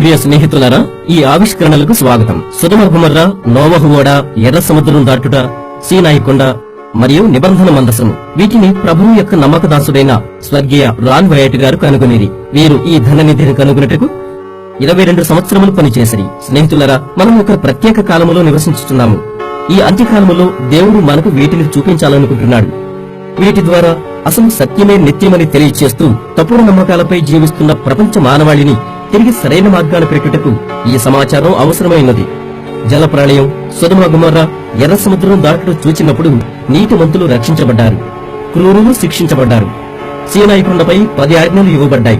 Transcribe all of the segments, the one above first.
ప్రియ స్నేహితులారా, ఈ ఆవిష్కరణలకు స్వాగతం. సొదొమ గొమొర్రా, నోవహు ఓడ, ఎర్ర సముద్రం దాటుట, సీనాయి కొండ మరియు నిబంధన మందసము, వీటిని ప్రభువు యొక్క నమ్మకదాసుడైన స్వర్గీయ రాన్ వైట్ గారు కనుగొనిరి. వీరు ఈ ధననిధిని కనుగొనుటకు 22 సంవత్సరములు పనిచేసిరి. స్నేహితులారా, మనం ఒక ప్రత్యేక కాలములో నివసించుతున్నాము. ఈ అంత్యకాలములో దేవుడు మనకు వీటిని చూపించాలనుకుంటున్నాడు. వీటి ద్వారా అసలు సత్యమే నిత్యమని తెలియచేస్తూ తప్పుడు నమ్మకాలపై జీవిస్తున్న ప్రపంచ మానవాళిని తిరిగి సరైన మార్గాలు పెట్టుటకు ఈ సమాచారం అవసరమైనది. జలప్రళయం, సొదొమ గొమొర్రా, ఎర్ర సముద్రం దాటుట చూచినప్పుడు నీతిమంతులు రక్షించబడ్డారు, క్రూరులు శిక్షించబడ్డారు. సీనాయి కొండపై 10 ఆజ్ఞలు ఇవ్వబడ్డాయి.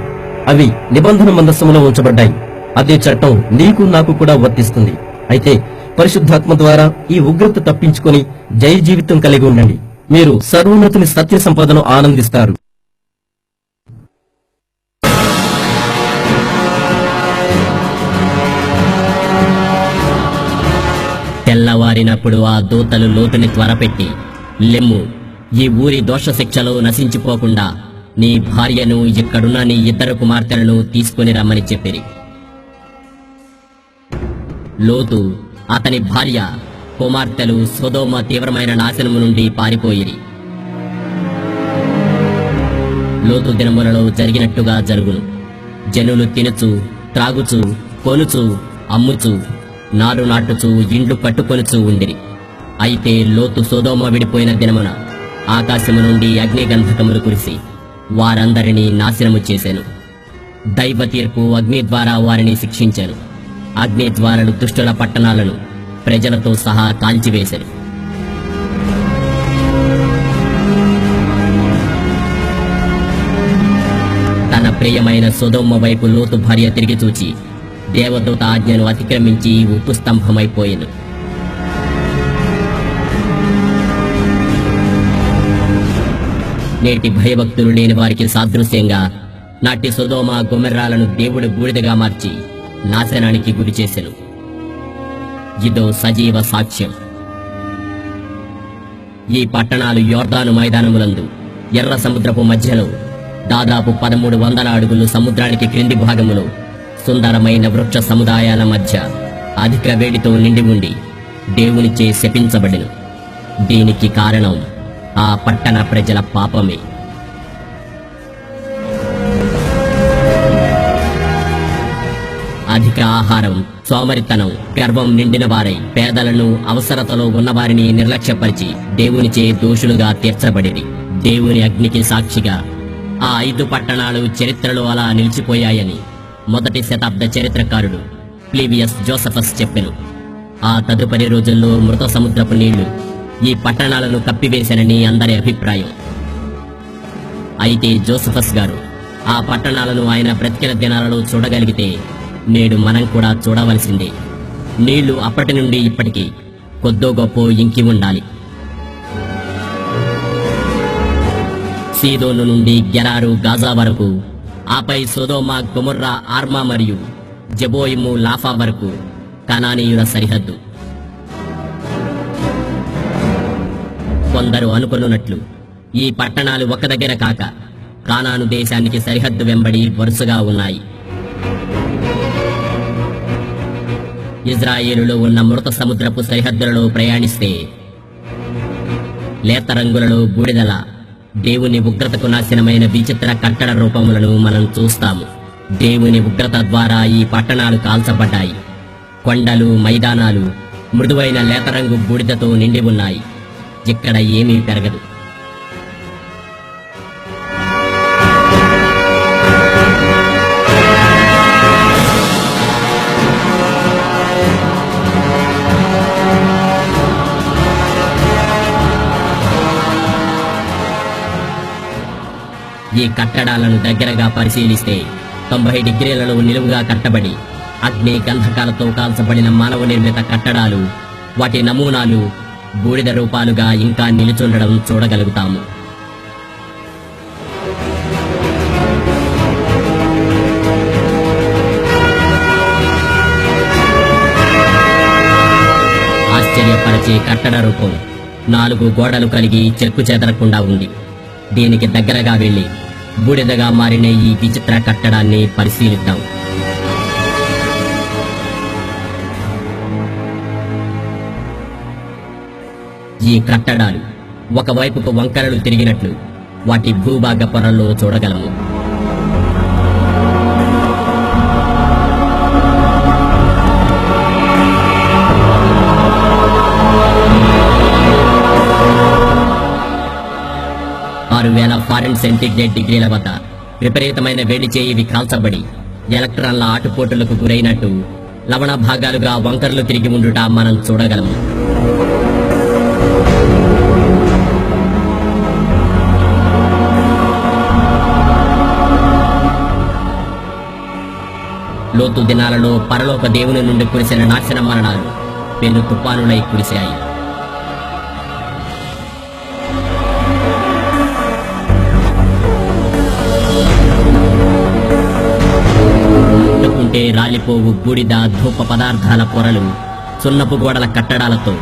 అవి నిబంధన మందస్సములో ఉంచబడ్డాయి. అదే చట్టం నీకు నాకు కూడా వర్తిస్తుంది. అయితే పరిశుద్ధాత్మ ద్వారా ఈ ఉగ్రత తప్పించుకొని జయ జీవితం కలిగి ఉండండి. మీరు సర్వోన్నతుని సత్య సంపదను ఆనందిస్తారు. తెల్లవారినప్పుడు ఆ దూతలు లోతుని త్వరపెట్టి, లెమ్ము, ఈ ఊరి దోష శిక్షలో నశించిపోకుండా నీ భార్యను, ఇక్కడున్న నీ 2 కుమార్తెలను తీసుకుని రమ్మని చెప్పిరి. లోతు, అతని భార్య, కుమార్తెలు సొదొమ తీవ్రమైన నాశనము నుండి పారిపోయిరి. లోతు దినములలో జరిగినట్టుగా జరుగును. జనులు తినుచు, త్రాగుచు, కొనుచు, అమ్ముచు, నారు నాటుచు, ఇండ్లు కట్టుకొనుచు ఉండిరి. అయితే లోతు సొదొమ విడిపోయిన దినమున ఆకాశము నుండి అగ్నిగంధకములు కురిసి వారందరినీ నాశనము చేశాను. దైవ తీర్పు అగ్ని ద్వారా వారిని శిక్షించాను. అగ్ని ద్వారాలు దుష్టుల పట్టణాలను ప్రజలతో సహా కాల్చివేశారు. తన ప్రియమైన సొదొమ వైపు లోతు భార్య తిరిగి చూచి దేవదూత ఆజ్ఞను అతిక్రమించి ఉప్పు స్తంభమైపోయెను. నేటి భయభక్తులు లేని వారికి సాదృశ్యంగా నాటి సొదొమ గొమొర్రాలను దేవుడు బూడిదగా మార్చి నాశనానికి గురి చేసెను. ఇదో సజీవ సాక్ష్యం. ఈ పట్టణాలు యోర్దాను మైదానములందు ఎర్ర సముద్రపు మధ్యలో దాదాపు 1300 అడుగులు సముద్రానికి క్రింది భాగములో సుందరమైన వృక్ష సముదాయాల మధ్య అధిక వేడితో నిండి ఉండి దేవునిచే శపించబడెను. దీనికి కారణం ఆ పట్టణ ప్రజల పాపమే. అధిక ఆహారం, సోమరితనం, గర్వం నిండిన వారై పేదలను, అవసరతలో ఉన్నవారిని నిర్లక్ష్యపరిచి దేవునిచే దోషులుగా తీర్చబడిరి. దేవుని అగ్నికి సాక్షిగా ఆ 5 పట్టణాలు చరిత్రలో అలా నిలిచిపోయాయని మొదటి శతాబ్ద చరిత్రకారుడు ప్లీవియస్ జోసెఫస్ చెప్పెను. ఆ తదుపరి రోజుల్లో మృత సముద్రపు నీళ్లు ఈ పట్టణాలను కప్పివేశానని అందరి అభిప్రాయం. అయితే జోసెఫస్ గారు ఆ పట్టణాలను ఆయన బ్రతికిన దినాలలో చూడగలిగితే నేడు మనం కూడా చూడవలసిందే. నీళ్లు అప్పటి నుండి ఇప్పటికీ కొద్దో గొప్పో ఇంకి ఉండాలి. సీదోను నుండి గెరారు, గాజా వరకు, ఆపై సొదొమ, గొమొర్రా, ఆర్మా మరియు జెబోయిము, లాఫా వరకు కనానీయుల సరిహద్దు. కొందరు అనుకున్నట్లు ఈ పట్టణాలు ఒక దగ్గర కాక కానాను దేశానికి సరిహద్దు వెంబడి వరుసగా ఉన్నాయి. ఇజ్రాయేలులో ఉన్న మృత సముద్రపు సరిహద్దులలో ప్రయాణిస్తే లేత రంగులలో బూడిదల దేవుని ఉగ్రతకు నాశనమైన విచిత్ర కట్టడ రూపములను మనం చూస్తాము. దేవుని ఉగ్రత ద్వారా ఈ పట్టణాలు కాల్చబడ్డాయి. కొండలు, మైదానాలు మృదువైన లేతరంగు బూడిదతో నిండి ఉన్నాయి. ఇక్కడ ఏమీ పెరగదు. ఈ కట్టడాలను దగ్గరగా పరిశీలిస్తే 90 డిగ్రీలలో నిలువుగా కట్టబడి అగ్ని గంధకాలతో కాల్చబడిన మానవ నిర్మిత కట్టడాలు, వాటి నమూనాలు బూడిద రూపాలుగా ఇంకా నిలుచుండడం చూడగలుగుతాము. ఆశ్చర్యపరిచే కట్టడ రూపం 4 గోడలు కలిగి చెక్కు చెదరకుండా ఉంది. దీనికి దగ్గరగా వెళ్లి బూడిదగా మారిన ఈ విచిత్ర కట్టడాన్ని పరిశీలిద్దాం. ఈ కట్టడాలు ఒకవైపుకు వంకరలు తిరిగినట్లు వాటి భూభాగ పొరల్లో చూడగలము. ఫారెన్ సెంటిగ్రేడ్ డిగ్రీల వద్ద విపరీతమైన వేడి చేయి ఇవి కాల్చబడి ఎలక్ట్రాన్ల ఆటుపోటులకు గురైనట్టు లవణ భాగాలుగా వంకర్లు తిరిగి ఉండుట మనం చూడగలము. లోతు దినాలలో పరలోక దేవుని నుండి కురిసిన నాశన మరణాలు పెను తుఫానులై కురిశాయి. ముట్టుకుంటే రాలిపోవు బూడిద ధూప పదార్థాల పొరలు సున్నపు గోడల కట్టడాలతో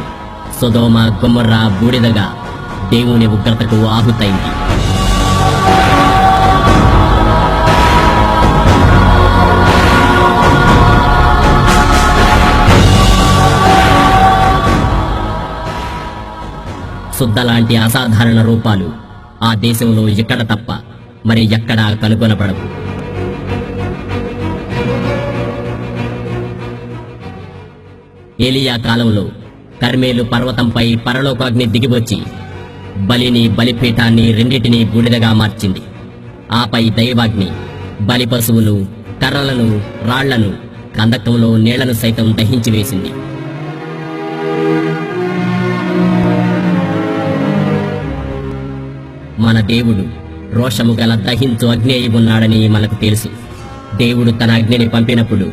సొదొమ గొమొర్రా బూడిదగా దేవుని ఉగ్రతకు ఆహుతైంది. శుద్ధ లాంటి అసాధారణ రూపాలు ఆ దేశంలో ఎక్కడ తప్ప మరి ఎక్కడా కనుగొనబడవు. ఏలియా కాలంలో కర్మేలు పర్వతంపై పరలోకాగ్ని దిగివచ్చి బలిని బలిపీఠాన్ని రెండిటినీ బూడిదగా మార్చింది. ఆపై దైవాగ్ని బలి పశువులు కర్రలను రాళ్లను కందకంలో నీళ్లను సైతం దహించి వేసింది. మన దేవుడు రోషము గల దహించు అగ్ని అయి ఉన్నాడని మనకు తెలుసు. దేవుడు తన అగ్నిని పంపినప్పుడు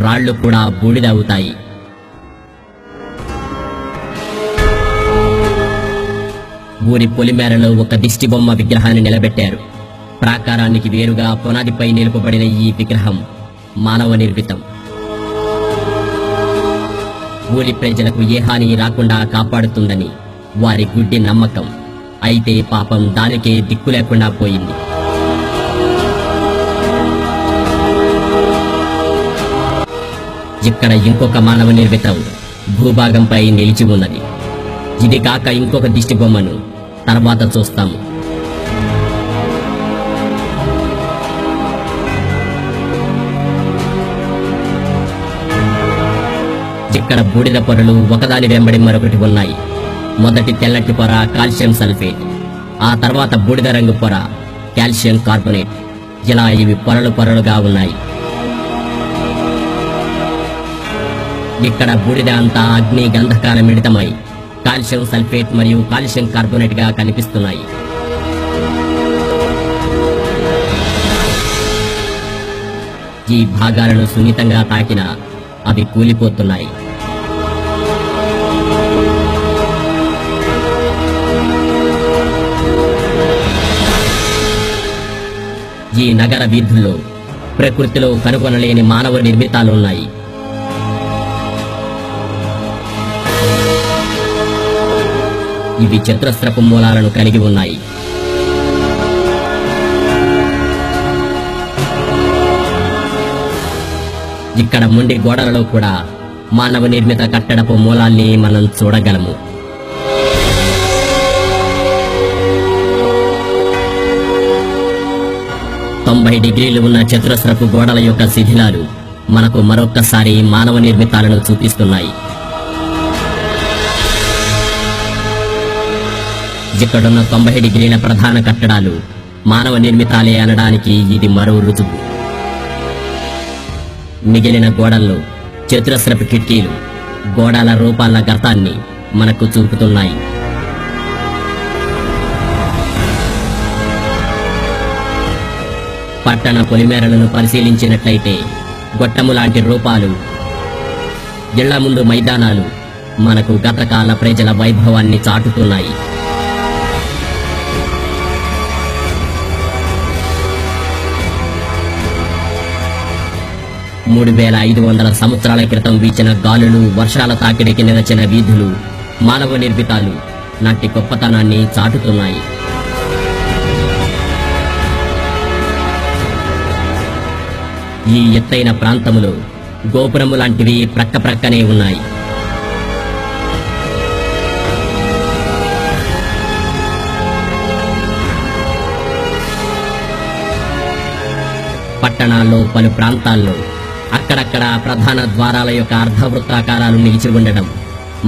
రాళ్లు కూడా బూడిద అవుతాయి. ఊరి పొలిమేరలో ఒక దిష్టి బొమ్మ విగ్రహాన్ని నిలబెట్టారు. ప్రాకారానికి వేరుగా పునాదిపై నిలుపబడిన ఈ విగ్రహం మానవ నిర్మితం. ఊరి ప్రజలకు ఏ హాని రాకుండా కాపాడుతుందని వారి గుడ్డి నమ్మకం. అయితే పాపం దానికే దిక్కు లేకుండా పోయింది. ఇక్కడ ఇంకొక మానవ నిర్మితం భూభాగంపై నిలిచి ఉన్నది. ఇది కాక ఇంకొక దిష్టి బొమ్మను తర్వాత చూస్తాము. ఇక్కడ బూడిద పొరలు ఒకదాని వెంబడి మరొకటి ఉన్నాయి. మొదటి తెల్లటి పొర కాల్షియం సల్ఫేట్, ఆ తర్వాత బూడిద రంగు పొర కాల్షియం కార్బోనేట్. ఇలా ఇవి పొరలు పొరలుగా ఉన్నాయి. ఇక్కడ బూడిద అంతా అగ్ని గంధకాల మిళితమై కాల్షియం సల్ఫేట్ మరియు కాల్షియం కార్బోనేట్ గా కనిపిస్తున్నాయి. ఈ భాగాలను సున్నితంగా తాకినా అవి కూలిపోతున్నాయి. ఈ నగర వీధుల్లో ప్రకృతిలో కనుగొనలేని మానవ నిర్మితాలున్నాయి. ఇవి చతురస్రపు మూలాలను కలిగి ఉన్నాయి. ఇక్కడ మొండి గోడలలో కూడా మానవ నిర్మిత కట్టడపు మూలాల్ని మనం చూడగలము. డిగ్రీలు ఉన్న చతురస్రపు గోడల యొక్క శిథిలాలు మనకు మరొక్కసారి మానవ నిర్మితాలను చూపిస్తున్నాయి. ఇక్కడున్న 90 డిగ్రీల ప్రధాన కట్టడాలు మానవ నిర్మితాలే అనడానికి ఇది మరో రుజువు. మిగిలిన గోడల్లో చతురస్రపు కిటికీలు గోడల రూపాల గతాన్ని మనకు చూపుతున్నాయి. పట్టణ పొలిమేరలను పరిశీలించినట్లయితే గొట్టము లాంటి రూపాలు, ఇళ్ల ముందు మైదానాలు మనకు గతకాల ప్రజల వైభవాన్ని చాటుతున్నాయి. మూడు 3500 సంవత్సరాల క్రితం వీచిన గాలులు, వర్షాల తాకిడికి నిలచిన వీధులు, మానవ నిర్మితాలు నాటి గొప్పతనాన్ని చాటుతున్నాయి. ఈ ఎత్తైన ప్రాంతములో గోపురము లాంటివి ప్రక్కనే ఉన్నాయి. పట్టణాల్లో పలు ప్రాంతాల్లో అక్కడక్కడ ప్రధాన ద్వారాల యొక్క అర్ధవృత్తాకారాలు నిలిచి ఉండడం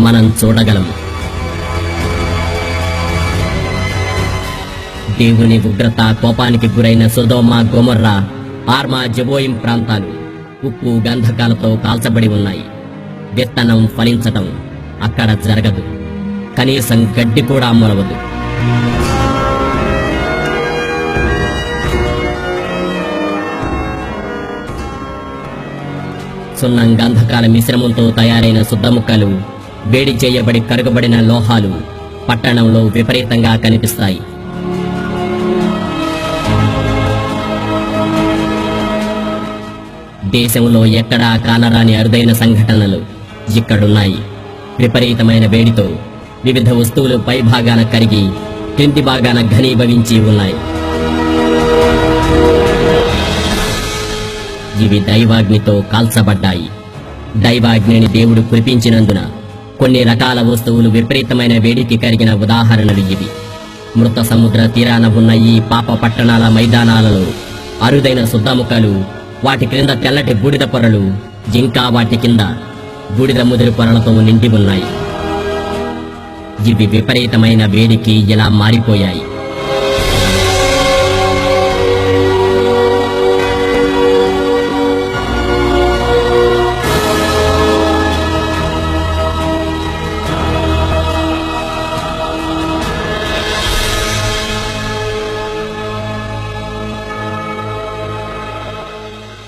మనం చూడగలం. దేవుని ఉగ్రత కోపానికి గురైన సొదొమ గొమొర్రా ఆర్మా జెబోయిం ప్రాంతాలు ఉప్పు గంధకాలతో కాల్చబడి ఉన్నాయి. విత్తనం ఫలించటం అక్కడ జరగదు, కనీసం గడ్డి కూడా మొలవదు. సున్నం గంధకాల మిశ్రమంతో తయారైన శుద్ధముక్కలు, వేడి చేయబడి కరగబడిన లోహాలు పట్టణంలో విపరీతంగా కనిపిస్తాయి. దేశంలో ఎక్కడా కానరాని అరుదైన సంఘటనలు ఇక్కడున్నాయి. విపరీతమైన వేడితో వివిధ వస్తువులు పై భాగాన కరిగి క్రింది భాగాన ఘనీభవించి ఉన్నాయి. ఇవి దైవాగ్నితో కాల్చబడ్డాయి. దైవాగ్నిని దేవుడు కురిపించినందున కొన్ని రకాల వస్తువులు విపరీతమైన వేడికి కరిగిన ఉదాహరణలు ఇవి. మృత సముద్ర తీరాన ఉన్న ఈ పాప పట్టణాల మైదానాలలో అరుదైన శుద్ధముక్కలు, వాటి క్రింద తెల్లటి బూడిద పొరలు, ఇంకా వాటి కింద బూడిద ముదిరి పొరలతో నిండి ఉన్నాయి. ఇవి విపరీతమైన వేడికి ఇలా మారిపోయాయి.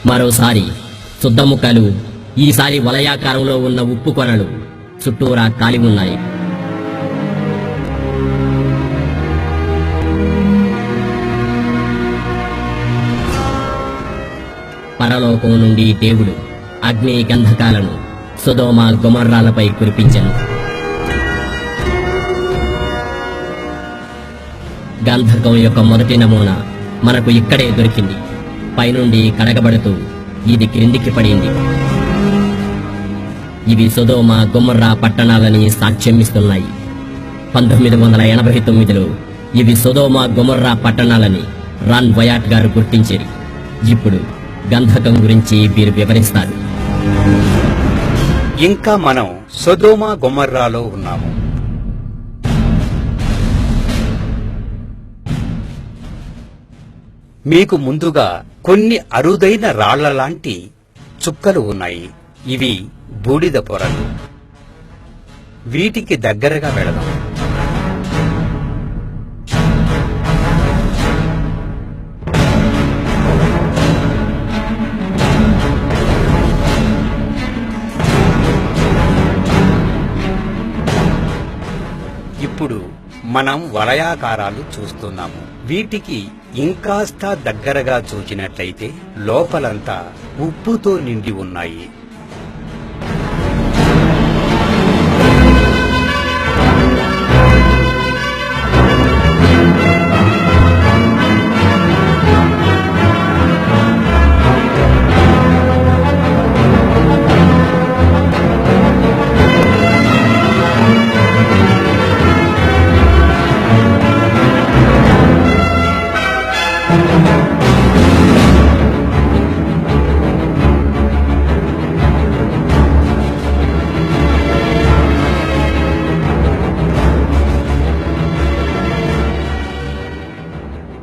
మరోసారి శుద్ధముక్కలు, ఈసారి వలయాకారంలో ఉన్న ఉప్పు కొనలు చుట్టూరా కాలి ఉన్నాయి. పరలోకం నుండి దేవుడు అగ్ని గంధకాలను సొదొమ గొమొర్రాలపై కురిపించెను. గంధకం యొక్క మొదటి నమూనా మనకు ఇక్కడే దొరికింది. పైనుండి కడగబడుతూ ఇది క్రిందికి పడింది. ఇవి సొదొమ గొమొర్రా పట్టణాలని సాక్ష్యమిస్తున్నాయి. 1989లో ఇవి సొదొమ గొమొర్రా పట్టణాలని రాన్ వయాట్ గారు గుర్తించారు. ఇప్పుడు గంధకం గురించి వీరు వివరిస్తారు. ఇంకా మనం సొదొమ గొమొర్రాలో ఉన్నాము. మీకు ముందుగా కొన్ని అరుదైన రాళ్లలాంటి చుక్కలు ఉన్నాయి. ఇవి బూడిద పొరలు. వీటికి దగ్గరగా వెళదాం. ఇప్పుడు మనం వలయాకారాలు చూస్తున్నాము. వీటికి ఇంకాస్త దగ్గరగా చూచినట్లయితే లోపలంతా ఉప్పుతో నిండి ఉన్నాయి.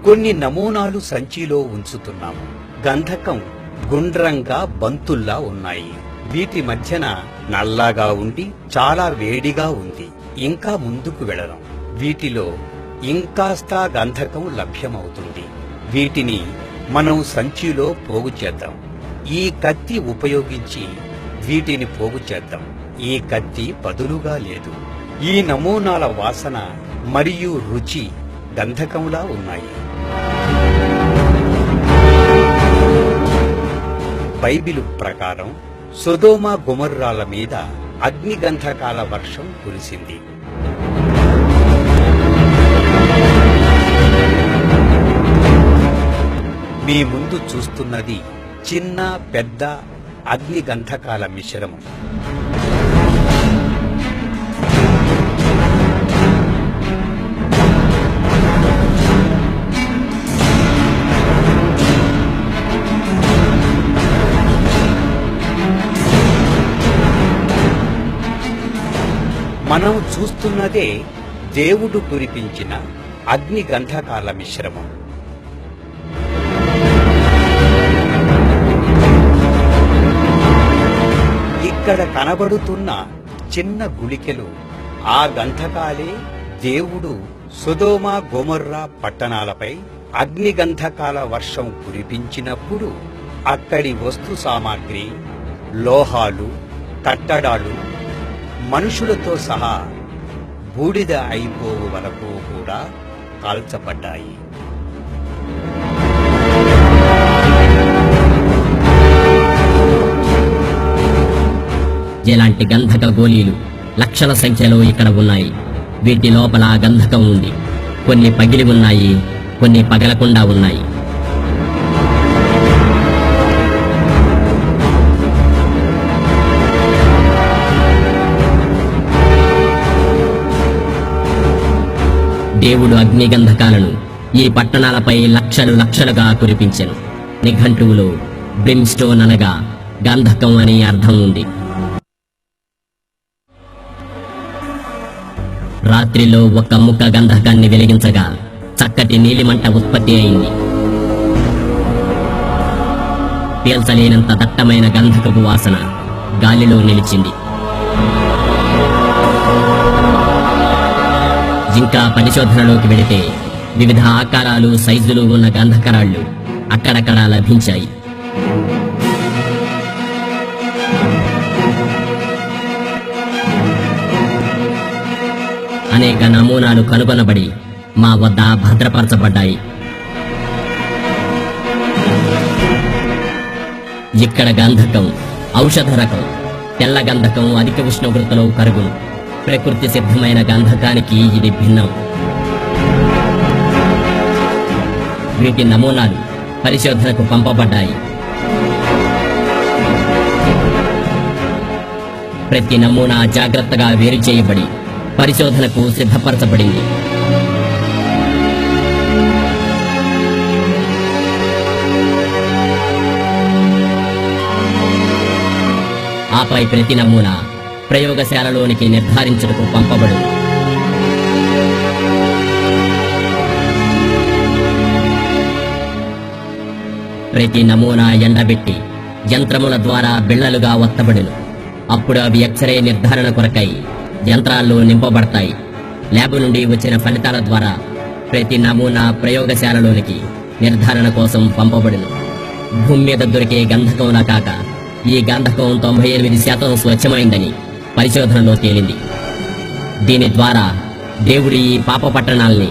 కొన్ని నమూనాలు సంచిలో ఉంచుతున్నాము. గంధకం గుండ్రంగా బంతుల్లా ఉన్నాయి. వీటి మధ్యన నల్లగా ఉండి చాలా వేడిగా ఉంది. ఇంకా ముందుకు వెళదాం. వీటిలో ఇంకాస్త గంధకం లభ్యమవుతుంది. వీటిని మనం సంచిలో పోగు చేద్దాం. ఈ కత్తి ఉపయోగించి వీటిని పోగు చేద్దాం. ఈ కత్తి పదులుగా లేదు. ఈ నమూనాల వాసన మరియు రుచి గంధకంలా ఉన్నాయి. బైబిలు ప్రకారం సొదొమ గొమొర్రాల మీద అగ్నిగంధకాల వర్షం కురిసింది. మీ ముందు చూస్తున్నది చిన్న పెద్ద అగ్నిగంధకాల మిశ్రమం. మనం చూస్తున్నదే దేవుడు కురిపించిన అగ్ని గంధకాల మిశ్రమం. ఇక్కడ కనబడుతున్న చిన్న గుళికలు ఆ గంధకాలే దేవుడు సొదొమ గొమొర్రా పట్టణాలపై అగ్నిగంధకాల వర్షం కురిపించినప్పుడు అక్కడి వస్తు సామాగ్రి, లోహాలు, కట్టడాలు మనుషులతో సహా బూడిద అయిపోవు వరకు కూడా కాల్చబడ్డాయి. ఇలాంటి గంధక గోళీలు లక్షల సంఖ్యలో ఇక్కడ ఉన్నాయి. వీటి లోపల గంధకం ఉంది. కొన్ని పగిలి ఉన్నాయి, కొన్ని పగలకుండా ఉన్నాయి. దేవుడు అగ్ని గంధకాలను ఈ పట్టణాలపై లక్షలు లక్షలుగా కురిపించెను. నిఘంటువులో బ్రిమ్స్టోన్ అనగా గంధకం అని అర్థం ఉంది. రాత్రిలో ఒక్క ముక్క గంధకాన్ని వెలిగించగా చక్కటి నీలిమంట ఉత్పత్తి అయింది. పీల్చలేనంత దట్టమైన గంధకపు వాసన గాలిలో నిలిచింది. ఇంకా పరిశోధనలోకి వెళితే వివిధ ఆకారాలు, సైజులు ఉన్న గంధకరాళ్లు అక్కడక్కడ లభించాయి. అనేక నమూనాలు కనుగొనబడి మా వద్ద భద్రపరచబడ్డాయి. ఇక్కడ గంధకం ఔషధ రకం. తెల్ల గంధకం అధిక ఉష్ణోగ్రతలో కరుగును. ప్రకృతి సిద్ధమైన గంధకానికి ఇది భిన్నం. వీటి నమూనాలు పరిశోధనకు పంపబడ్డాయి. ప్రతి నమూనా జాగ్రత్తగా వేరు చేయబడి పరిశోధనకు సిద్ధపరచబడింది. ఆపై ప్రతి నమూనా ప్రయోగశాలలోనికి నిర్ధారించుటకు పంపబడు. ప్రతి నమూనా ఎండబెట్టి యంత్రముల ద్వారా బిళ్లలుగా ఒత్తబడును. అప్పుడు అవి ఎక్స్రే నిర్ధారణ కొరకై యంత్రాల్లో నింపబడతాయి. ల్యాబ్ నుండి వచ్చిన ఫలితాల ద్వారా ప్రతి నమూనా ప్రయోగశాలలోనికి నిర్ధారణ కోసం పంపబడును. భూమి మీద దొరికే గంధకంలా కాక ఈ గంధకం 98% స్వచ్ఛమైందని పరిశోధనలో తేలింది. దీని ద్వారా దేవుడు ఈ పాప పట్టణాల్ని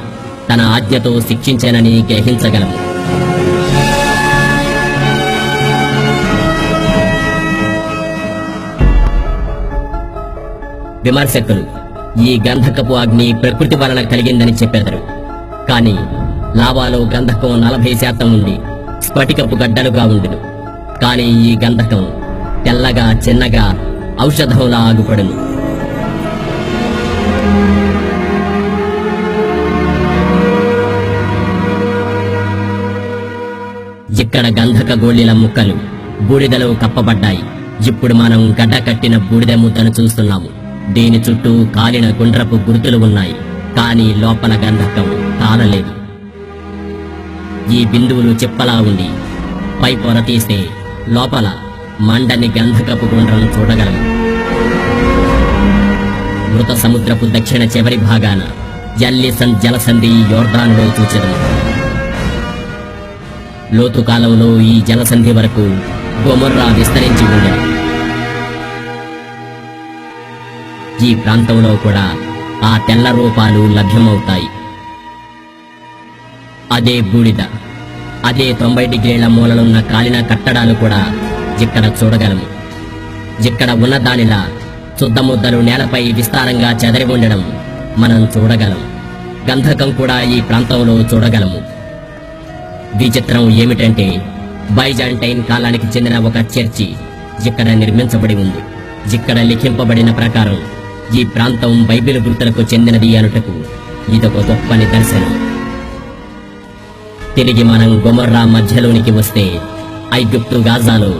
తన ఆజ్ఞతో శిక్షించానని గ్రహించగలము. విమర్శకులు ఈ గంధకపు అగ్ని ప్రకృతి వలన కలిగిందని చెప్పెదరు. కాని లావాలో గంధకం 40% ఉండి స్ఫటికపు గడ్డలుగా ఉండును. కాని ఈ గంధకం తెల్లగా చిన్నగా ఔషధంలా ఆగుపడును. ఇక్కడ గంధక గోళీల ముక్కలు బూడిదలో కప్పబడ్డాయి. ఇప్పుడు మనం గడ్డ కట్టిన బూడిద ముద్దను చూస్తున్నాము. దీని చుట్టూ కాలిన గుండ్రపు గుర్తులు ఉన్నాయి. కానీ లోపల గంధకం కాలలేదు. ఈ బిందువులు చిప్పలా ఉండి పై పొర తీస్తే లోపల మండని గంధకపు గుండ్రం చూడగలము. మృత సముద్రపు దక్షిణ చివరి భాగాన ఎల్లిసన్ జలసంధి యోర్దానులో చూచెదము. లోతు కాలంలో ఈ జలసంధి వరకు గొమొర్రా విస్తరించి ఉండేది. ఈ ప్రాంతంలో కూడా ఆ తెల్ల రూపాలు లభ్యమవుతాయి. అదే బూడిద, అదే 90 డిగ్రీల మూలలున్న కాలిన కట్టడాలు కూడా ఇక్కడ చూడగలము. ఇక్కడ ఉన్న దానిలా చుద్దముద్దలు నేలపై విస్తారంగా చెదరి ఉండడం మనం చూడగలం. గంధకం కూడా ఈ ప్రాంతంలో చూడగలము. విచిత్రం ఏమిటంటే బైజాంటైన్ కాలానికి చెందిన ఒక చర్చి ఇక్కడ నిర్మించబడి ఉంది. ఇక్కడ లిఖింపబడిన ప్రకారం ఈ ప్రాంతం బైబిల్ గుర్తులకు చెందినది అనుటకు ఇదొక గొప్ప నిదర్శనం. తిరిగి మనం గొమొర్రా మధ్యలోనికి వస్తే ఐగుప్తు గాజాలో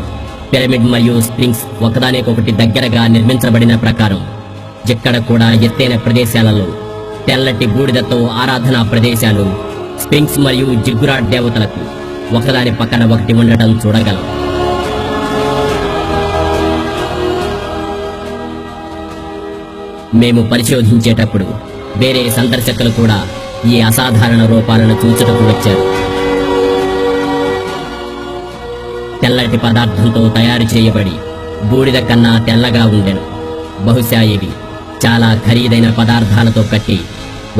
పిరమిడ్ మరియు స్ప్రింగ్స్ ఒకదానికొకటి దగ్గరగా నిర్మించబడిన ప్రకారం ఇక్కడ కూడా ఎత్తైన ప్రదేశాలలో తెల్లటి బూడిదతో ఆరాధనా ప్రదేశాలు స్ఫింక్స్ మరియు జిగ్గురాట్ దేవతలకు ఒకదాని పక్కన ఒకటి ఉండటం చూడగలం. మేము పరిశోధించేటప్పుడు వేరే సందర్శకులు కూడా ఈ అసాధారణ రూపాలను చూచుటకు వచ్చారు. తెల్లటి పదార్థంతో తయారు చేయబడి బూడిద కన్నా తెల్లగా ఉండెను. బహుశా ఇవి చాలా ఖరీదైన పదార్థాలతో కట్టి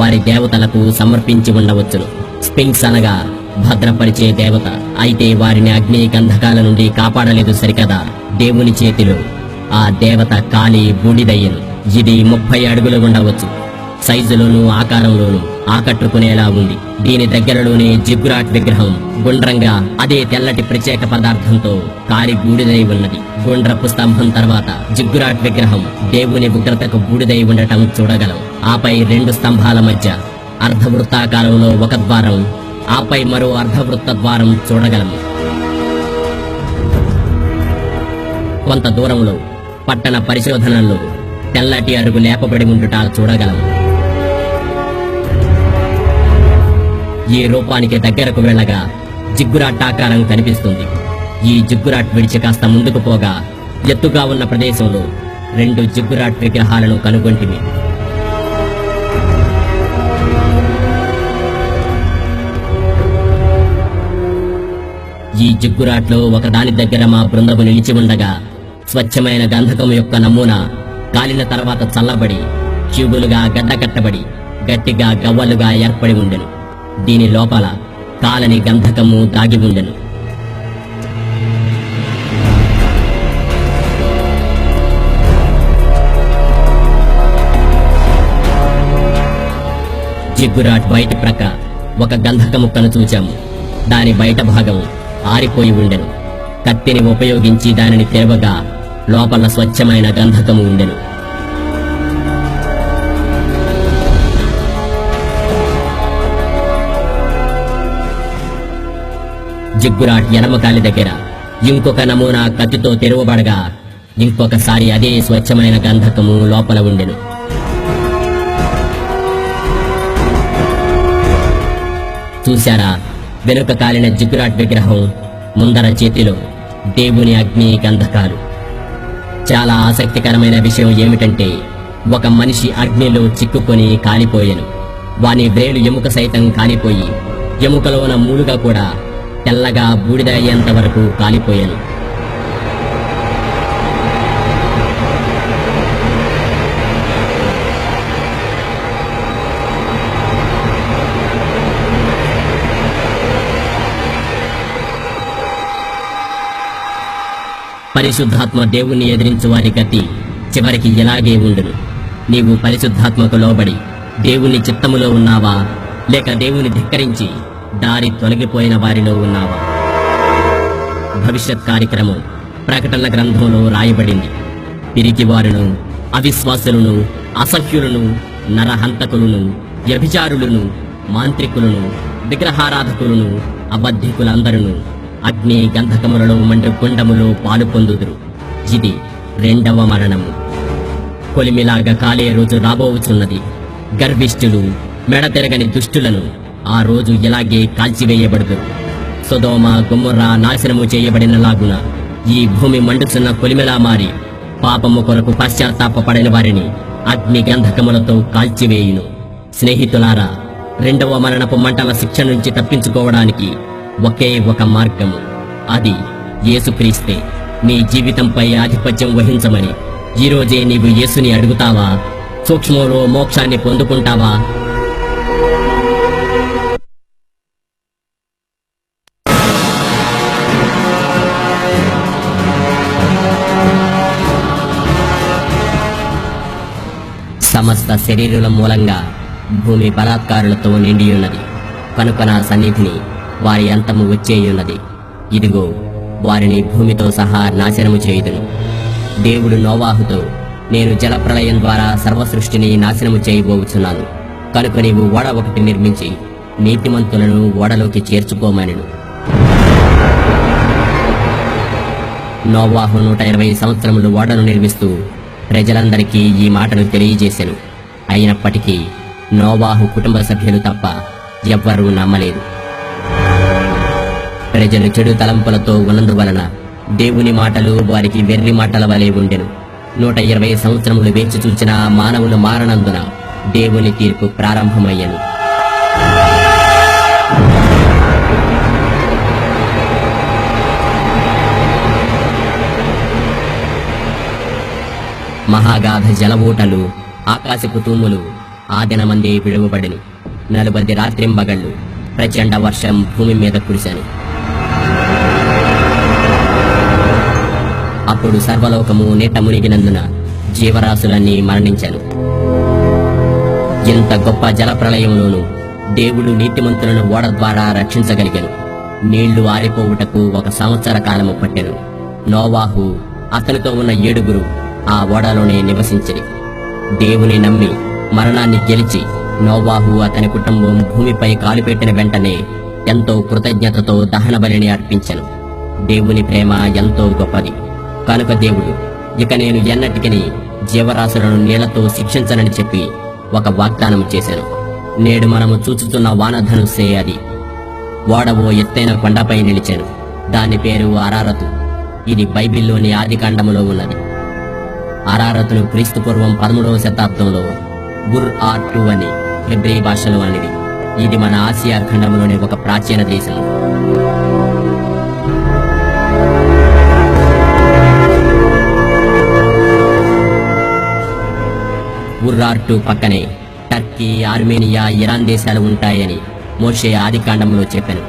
వారి దేవతలకు సమర్పించి ఉండవచ్చును. స్పింక్స్ అనగా భద్రపరిచే దేవత. అయితే వారిని అగ్ని గంధకాల నుండి కాపాడలేదు సరికదా, దేవుని చేతిలో ఆ దేవత కాలి బూడిదయ్యను. ఇది 30 అడుగులు ఉండవచ్చు. సైజులోనూ ఆకారంలోనూ ఆకట్టుకునేలా ఉంది. దీని దగ్గరలోనే జిగ్గురాట్ విగ్రహం గుండ్రంగా అదే తెల్లటి ప్రత్యేక పదార్థంతో కాలి బూడిదై ఉన్నది. గుండ్రపు స్తంభం తర్వాత జిగ్గురాట్ విగ్రహం దేవుని ఉగ్రతకు బూడిదై ఉండటం చూడగలం. ఆపై 2 స్తంభాల మధ్య అర్ధవృత్తాకారంలో ఒక ద్వారం, ఆపై మరో అర్ధవృత్త ద్వారం చూడగలము. కొంత దూరంలో పట్టణ పరిశోధనల్లో తెల్లటి అరుగు లేపబడి ఉండుట చూడగలం. ఈ రూపానికి దగ్గరకు వెళ్ళగా జిగ్గురాట్ ఆకారం కనిపిస్తుంది. ఈ జిగ్గురాట్ విడిచి కాస్త ముందుకు పోగా ఎత్తుగా ఉన్న ప్రదేశంలో 2 జిగ్గురాట్ విగ్రహాలను కనుగొంటిమి. ఈ జిగ్గురాట్లో ఒకదాని దగ్గర మా బృందము నిలిచి ఉండగా స్వచ్ఛమైన గంధకం యొక్క నమూనా కాలిన తర్వాత చల్లబడి క్యూబులుగా గడ్డకట్టబడి గట్టిగా గవ్వలుగా ఏర్పడి ఉండెను. దీని లోపల కాలని గంధకము దాగి ఉండెను. జిగ్గురాట్ బయటి ప్రక్క ఒక గంధక ముక్కను చూచాము. దాని బయట భాగం ఆరిపోయి ఉండెను. కత్తిని ఉపయోగించి దానిని తెరవగా లోపల స్వచ్ఛమైన గంధకము ఉండెను. జిగ్గురాట్ ఎడమకాలి దగ్గర ఇంకొక నమూనా కత్తితో తెరవబడగా ఇంకొకసారి అదే స్వచ్ఛమైన గంధకము లోపల ఉండెను. చూశారా, వెనుక కాలిన జిగ్గురాట్ విగ్రహం ముందర చేతిలో దేవుని అగ్ని గంధకాలు. చాలా ఆసక్తికరమైన విషయం ఏమిటంటే ఒక మనిషి అగ్నిలో చిక్కుకొని కాలిపోయెను. వాని వ్రేలు ఎముక సైతం కాలిపోయి ఎముకలో ఉన్న మూలుగా కూడా తెల్లగా బూడిద అయ్యేంత వరకు కాలిపోయాను. పరిశుద్ధాత్మ దేవుణ్ణి ఎదిరించు వారి గతి చివరికి ఇలాగే ఉండును. నీవు పరిశుద్ధాత్మకు లోబడి దేవుని చిత్తములో ఉన్నావా, లేక దేవుని ధిక్కరించి దారి తొలగిపోయిన వారిలో ఉన్నావా? భవిష్యత్ కార్యక్రమం ప్రకటన గ్రంథంలో రాయబడింది. పిరికివారును, అవిశ్వాసులను, అసహ్యులను, నరహంతకులను, వ్యభిచారులను, మాంత్రికులను, విగ్రహారాధకులను, అబద్ధికులందరూ అగ్ని గంధకములలో మండు గుండములో పాలు పొందుదురు. ఇది 2వ మరణము. కొలిమిలాగా కాలే రోజు రాబోవుచున్నది. గర్విష్ఠులు, మెడతెరగని దుష్టులను ఆ రోజు ఇలాగే కాల్చివేయబడుదురు. సొదొమ గొమొర్రా నాశనము చేయబడినలాగున ఈ భూమి మండుచున్న కొలిమిలా మారి పాపము కొరకు పశ్చాత్తాపపడిన వారిని అగ్ని గంధకములతో కాల్చివేయును. స్నేహితులారా, 2వ మరణపు మంటల శిక్ష నుంచి తప్పించుకోవడానికి ఒకే ఒక మార్గము. అది యేసుక్రీస్తే. నీ జీవితంపై ఆధిపత్యం వహించమని ఈరోజే నీవు యేసుని అడుగుతావా? సూక్ష్మంలో మోక్షాన్ని పొందుకుంటావా? సమస్త శరీరుల మూలంగా భూమి బలాత్కారులతో నిండియున్నది. కనుక నా సన్నిధిని వారి అంతము వచ్చేయున్నది. ఇదిగో, వారిని భూమితో సహా నాశనము చేయుదును. దేవుడు నోవాహుతో, నేను జలప్రళయం ద్వారా సర్వసృష్టిని నాశనము చేయబోచున్నాను. కనుక నీవు ఓడ ఒకటి నిర్మించి నీతిమంతులను ఓడలోకి చేర్చుకోమనెను. నోవాహు 120 సంవత్సరములు ఓడను నిర్మిస్తూ ప్రజలందరికీ ఈ మాటను తెలియజేశాను. అయినప్పటికీ నోవాహు కుటుంబ సభ్యులు తప్ప ఎవ్వరూ నమ్మలేదు. ప్రజలు చెడు తలంపులతో ఉన్నందువలన దేవుని మాటలు వారికి వెర్రి మాటల వలె ఉండెను. 120 సంవత్సరములు వేచి చూచిన మానవులు మారనందున దేవుని తీర్పు ప్రారంభమయ్యను. మహాగాధ జలవూటలు, ఆకాశపు తూములు ఆ దినమందే విడువబడిను. 40 రాత్రింబగళ్ళు ప్రచండ వర్షం భూమి మీద కురిశాను. అప్పుడు సర్వలోకము నీట మునిగినందున జీవరాశులన్నీ మరణించాను. ఇంత గొప్ప జల ప్రళయంలోనూ దేవుడు నీతిమంతులను ఓడ ద్వారా రక్షించగలిగాను. నీళ్లు ఆరిపోవుటకు 1 సంవత్సర కాలము పట్టెను. నోవాహు అతనితో ఉన్న 7 ఆ ఓడలోనే నివసించిరి. దేవుని నమ్మి మరణాన్ని గెలిచి నోవాహు అతని కుటుంబం భూమిపై కాలుపెట్టిన వెంటనే ఎంతో కృతజ్ఞతతో దహన బలిని అర్పించెను. దేవుని ప్రేమ ఎంతో గొప్పది కనుక దేవుడు ఇక నేను ఎన్నటికీ జీవరాశులను నీళ్లతో శిక్షించనని చెప్పి ఒక వాగ్దానం చేశాను. నేడు మనము చూచుతున్న వానధనుస్సే అది. ఓడ ఓ ఎత్తైన కొండపై నిలిచాను. దాని పేరు అరారతు. ఇది బైబిల్లోని ఆదికాండములో ఉన్నది. అరారతును క్రీస్తుపూర్వం 13వ శతాబ్దంలో బుర్-ఆర్-2 అని హెబ్రీ భాషలో అనేది. ఇది మన ఆసియా ఖండంలోని ఒక ప్రాచీన దేశం. బుర్-ఆర్-2 పక్కనే టర్కీ, ఆర్మేనియా, ఇరాన్ దేశాలు ఉంటాయని మోషే ఆదికాండంలో చెప్పాను.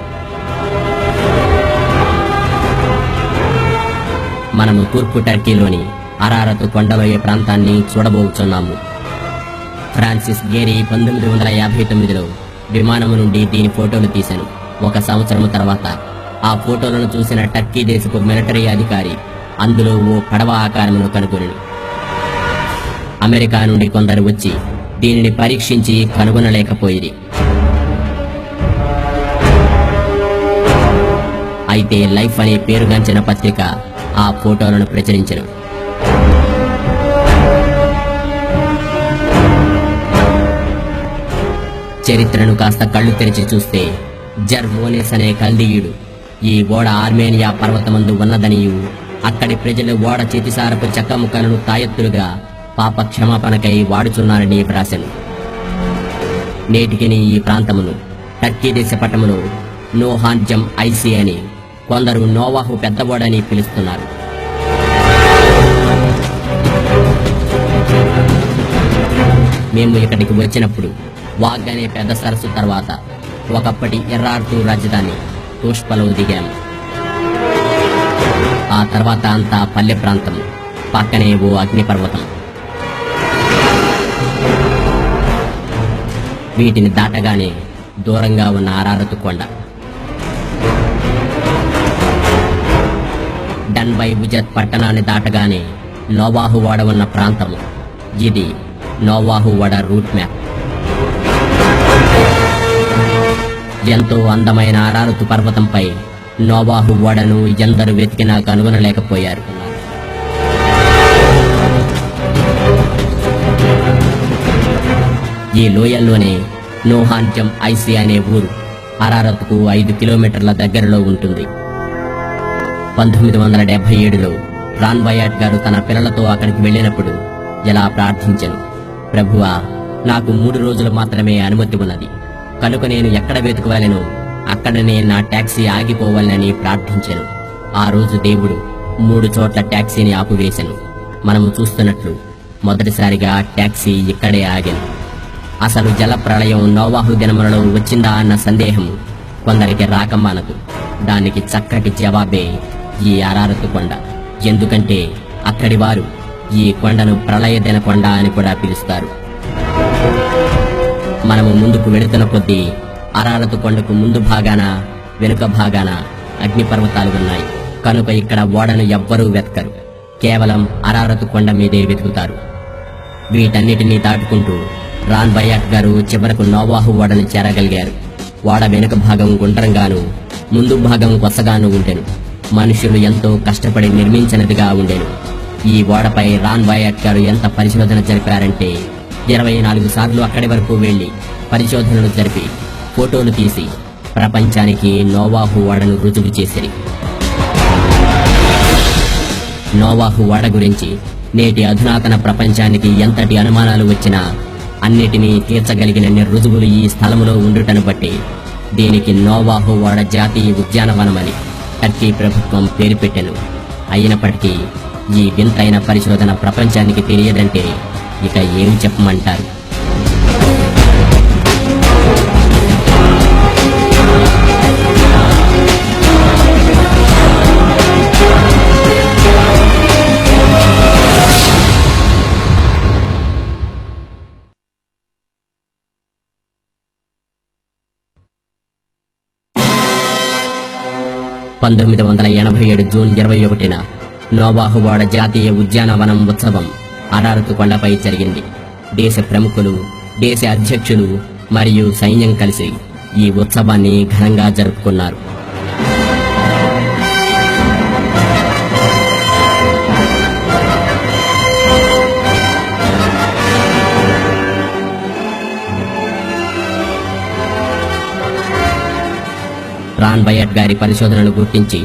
మనము తూర్పు టర్కీలోని అరారతు కొండలోయ ప్రాంతాన్ని చూడబోతున్నాము. ఫ్రాన్సిస్ గేరీ 1959లో విమానము నుండి దీని ఫోటోలు తీశాను. 1 సంవత్సరం తర్వాత ఆ ఫోటోలను చూసిన టర్కీ దేశపు మిలిటరీ అధికారి అందులో ఓ పడవ ఆకారమును కనుగొనెను. అమెరికా నుండి కొందరు వచ్చి దీనిని పరీక్షించి కనుగొనలేకపోయిరి. అయితే లైఫ్ అనే పేరుగాంచిన పత్రిక ఆ ఫోటోలను ప్రచురించెను. చరిత్రను కాస్త కళ్ళు తెరిచి చూస్తే జర్మోనిస్ అనే కల్దీయుడు ఈ ఓడ ఆర్మేనియా పర్వతమందు ఉన్నదనియు అక్కడి ప్రజలు ఓడ చేతిసారపు చెక్క ముక్కలను తాయెత్తులుగా పాప క్షమాపణకై వాడుచున్నారని వ్రాసెను. నేటికి ఈ ప్రాంతమును టర్కీ దేశ పట్టములో నోహాన్జం ఐసి అని కొందరు నోవాహు పెద్ద ఓడని పిలుస్తున్నారు. మేము ఇక్కడికి వచ్చినప్పుడు వాగ్ అనే పెద్ద సరస్సు తర్వాత ఒకప్పటి ఎర్రార్తు రాజధాని తోష్పలో దిగాము. ఆ తర్వాత అంతా పల్లె ప్రాంతం, పక్కనే ఓ అగ్నిపర్వతం. వీటిని దాటగానే దూరంగా ఉన్న అరారతు కొండ. డన్ బై ఉజత్ పట్టణాన్ని దాటగానే నోవాహు ఓడ ఉన్న ప్రాంతము. ఇది నోవాహు ఓడ రూట్ మ్యాప్. ఎంతో అందమైన అరారతు పర్వతంపై నోవాహు ఓడను ఎందరు వెతికినా కనుగొనలేకపోయారు. ఈ లోయల్లోనే నోహాన్జం ఐసి అనే ఊరు అరారత్కు 5 కిలోమీటర్ల దగ్గరలో ఉంటుంది. 1977లో రాన్ బయాట్ గారు తన పిల్లలతో అక్కడికి వెళ్ళినప్పుడు ఇలా ప్రార్థించెను, ప్రభువా, నాకు 3 రోజులు మాత్రమే అనుమతి ఉన్నది కనుక నేను ఎక్కడ వెతుకువాలెనో అక్కడనే నా టాక్సీ ఆగిపోవాలని ప్రార్థించెను. ఆ రోజు దేవుడు 3 చోట్ల టాక్సీని ఆపివేశను. మనము చూస్తున్నట్లు మొదటిసారిగా టాక్సీ ఇక్కడే ఆగెను. అసలు జల ప్రళయం నోవాహు దినములలో వచ్చిందా అన్న సందేహం కొందరికి రాకమానదు. దానికి చక్కటి జవాబే ఈ అరారతు కొండ. ఎందుకంటే అక్కడి వారు ఈ కొండను ప్రళయ దిన కొండ అని కూడా పిలుస్తారు. మనము ముందుకు వెళుతున్న కొద్దీ అరారతు కొండకు ముందు భాగాన వెనుక భాగాన అగ్నిపర్వతాలు ఉన్నాయి. కనుక ఇక్కడ ఓడను ఎవ్వరూ వెతకరు, కేవలం అరారతు కొండ మీదే వెతుకుతారు. వీటన్నిటినీ దాటుకుంటూ రాన్ బయాట్ గారు చివరకు నోవాహు ఓడను చేరగలిగారు. ఓడ వెనుక భాగం గుండ్రంగాను ముందు భాగం కొసగాను ఉండెను. మనుషులు ఎంతో కష్టపడి నిర్మించినదిగా ఉండెను. ఈ ఓడపై రాన్ వైయట్ గారు ఎంత పరిశోధన జరిపారంటే 24 సార్లు అక్కడి వరకు వెళ్లి పరిశోధనలు జరిపి ఫోటోలు తీసి ప్రపంచానికి నోవాహు ఓడను రుజువు చేసిరి. నోవాహు ఓడ గురించి నేటి అధునాతన ప్రపంచానికి ఎంతటి అనుమానాలు వచ్చినా అన్నిటినీ తీర్చగలిగిన రుజువులు ఈ స్థలములో ఉండుటను బట్టి దీనికి నోవాహు ఓడ జాతీయ ఉద్యానవనమని టర్కీ ప్రభుత్వం పేరు పెట్టెను. అయినప్పటికీ ఈ వింతైన పరిశోధన ప్రపంచానికి తెలియదంటే ఇక ఏమి చెప్పమంటారు? జూన్ 21 నోవాహు ఓడ జాతీయ ఉద్యానవనం ఉత్సవం అరారతు కొండపై జరిగింది. దేశ ప్రముఖులు, దేశ అధ్యక్షులు మరియు సైన్యం కలిసి ఈ ఉత్సవాన్ని ఘనంగా జరుపుకున్నారు. రాన్ వైయట్ గారి పరిశోధనలు గుర్తించి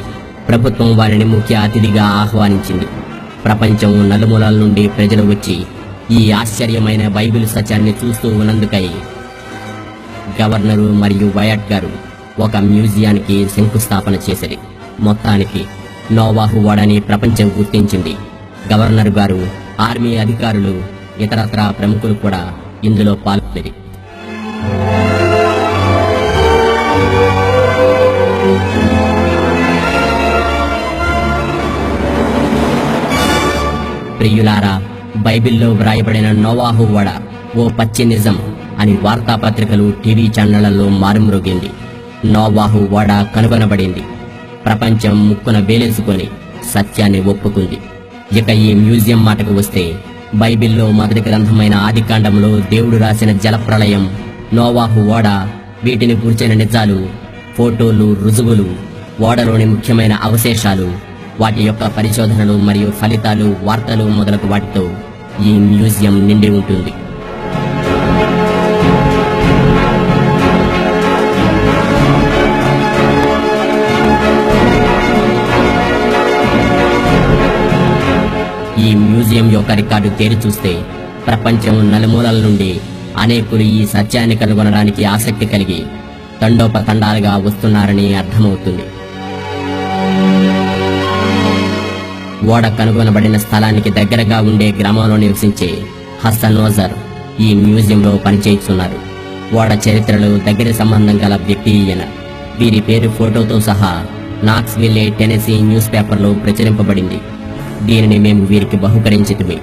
ప్రభుత్వం వారిని ముఖ్య అతిథిగా ఆహ్వానించింది. ప్రపంచం నలుమూలల నుండి ప్రజలు వచ్చి ఈ ఆశ్చర్యమైన బైబిల్ సత్యాన్ని చూస్తూ ఉన్నందుకై గవర్నరు మరియు వైయట్ గారు ఒక మ్యూజియానికి శంకుస్థాపన చేశారు. మొత్తానికి నోవాహు ఓడని ప్రపంచం గుర్తించింది. గవర్నర్ గారు, ఆర్మీ అధికారులు, ఇతరత్రా ప్రముఖులు కూడా ఇందులో పాల్గొన్నారు. ప్రియులారా, బైబిల్లో వ్రాయబడిన నోవాహు ఓడ ఓ పచ్చి నిజం అని వార్తాపత్రికలు, టీవీ ఛానళ్లలో మారుమ్రోగింది. నోవాహు ఓడ కనుగొనబడింది. ప్రపంచం ముక్కున వేలేసుకొని సత్యాన్ని ఒప్పుకుంది. ఇక ఈ మ్యూజియం మాటకు వస్తే, బైబిల్లో మొదటి గ్రంథమైన ఆదికాండంలో దేవుడు రాసిన జలప్రళయం, నోవాహు ఓడ, వీటిని గురించిన నిజాలు, ఫోటోలు, రుజువులు, ఓడలోని ముఖ్యమైన అవశేషాలు, వాటి యొక్క పరిశోధనలు మరియు ఫలితాలు, వార్తలు మొదలగు వాటితో ఈ మ్యూజియం నిండి ఉంటుంది. ఈ మ్యూజియం యొక్క రికార్డు తేరి చూస్తే ప్రపంచం నలుమూలల నుండి అనేకులు ఈ సత్యాన్ని కనుగొనడానికి ఆసక్తి కలిగి తండోపతండాలుగా వస్తున్నారని అర్థమవుతుంది. ఓడ కనుగొనబడిన స్థలానికి దగ్గరగా ఉండే గ్రామంలో నివసించే హసన్ నోజర్ ఈ మ్యూజియంలో పనిచేస్తున్నారు. ఓడ చరిత్రలో దగ్గర సంబంధం గల వ్యక్తి ఈయన. వీరి పేరు ఫోటోతో సహా నాక్స్విల్లే, టెనెసీ న్యూస్ పేపర్లో ప్రచురింపబడింది. దీనిని మేము వీరికి బహుకరించితిమి.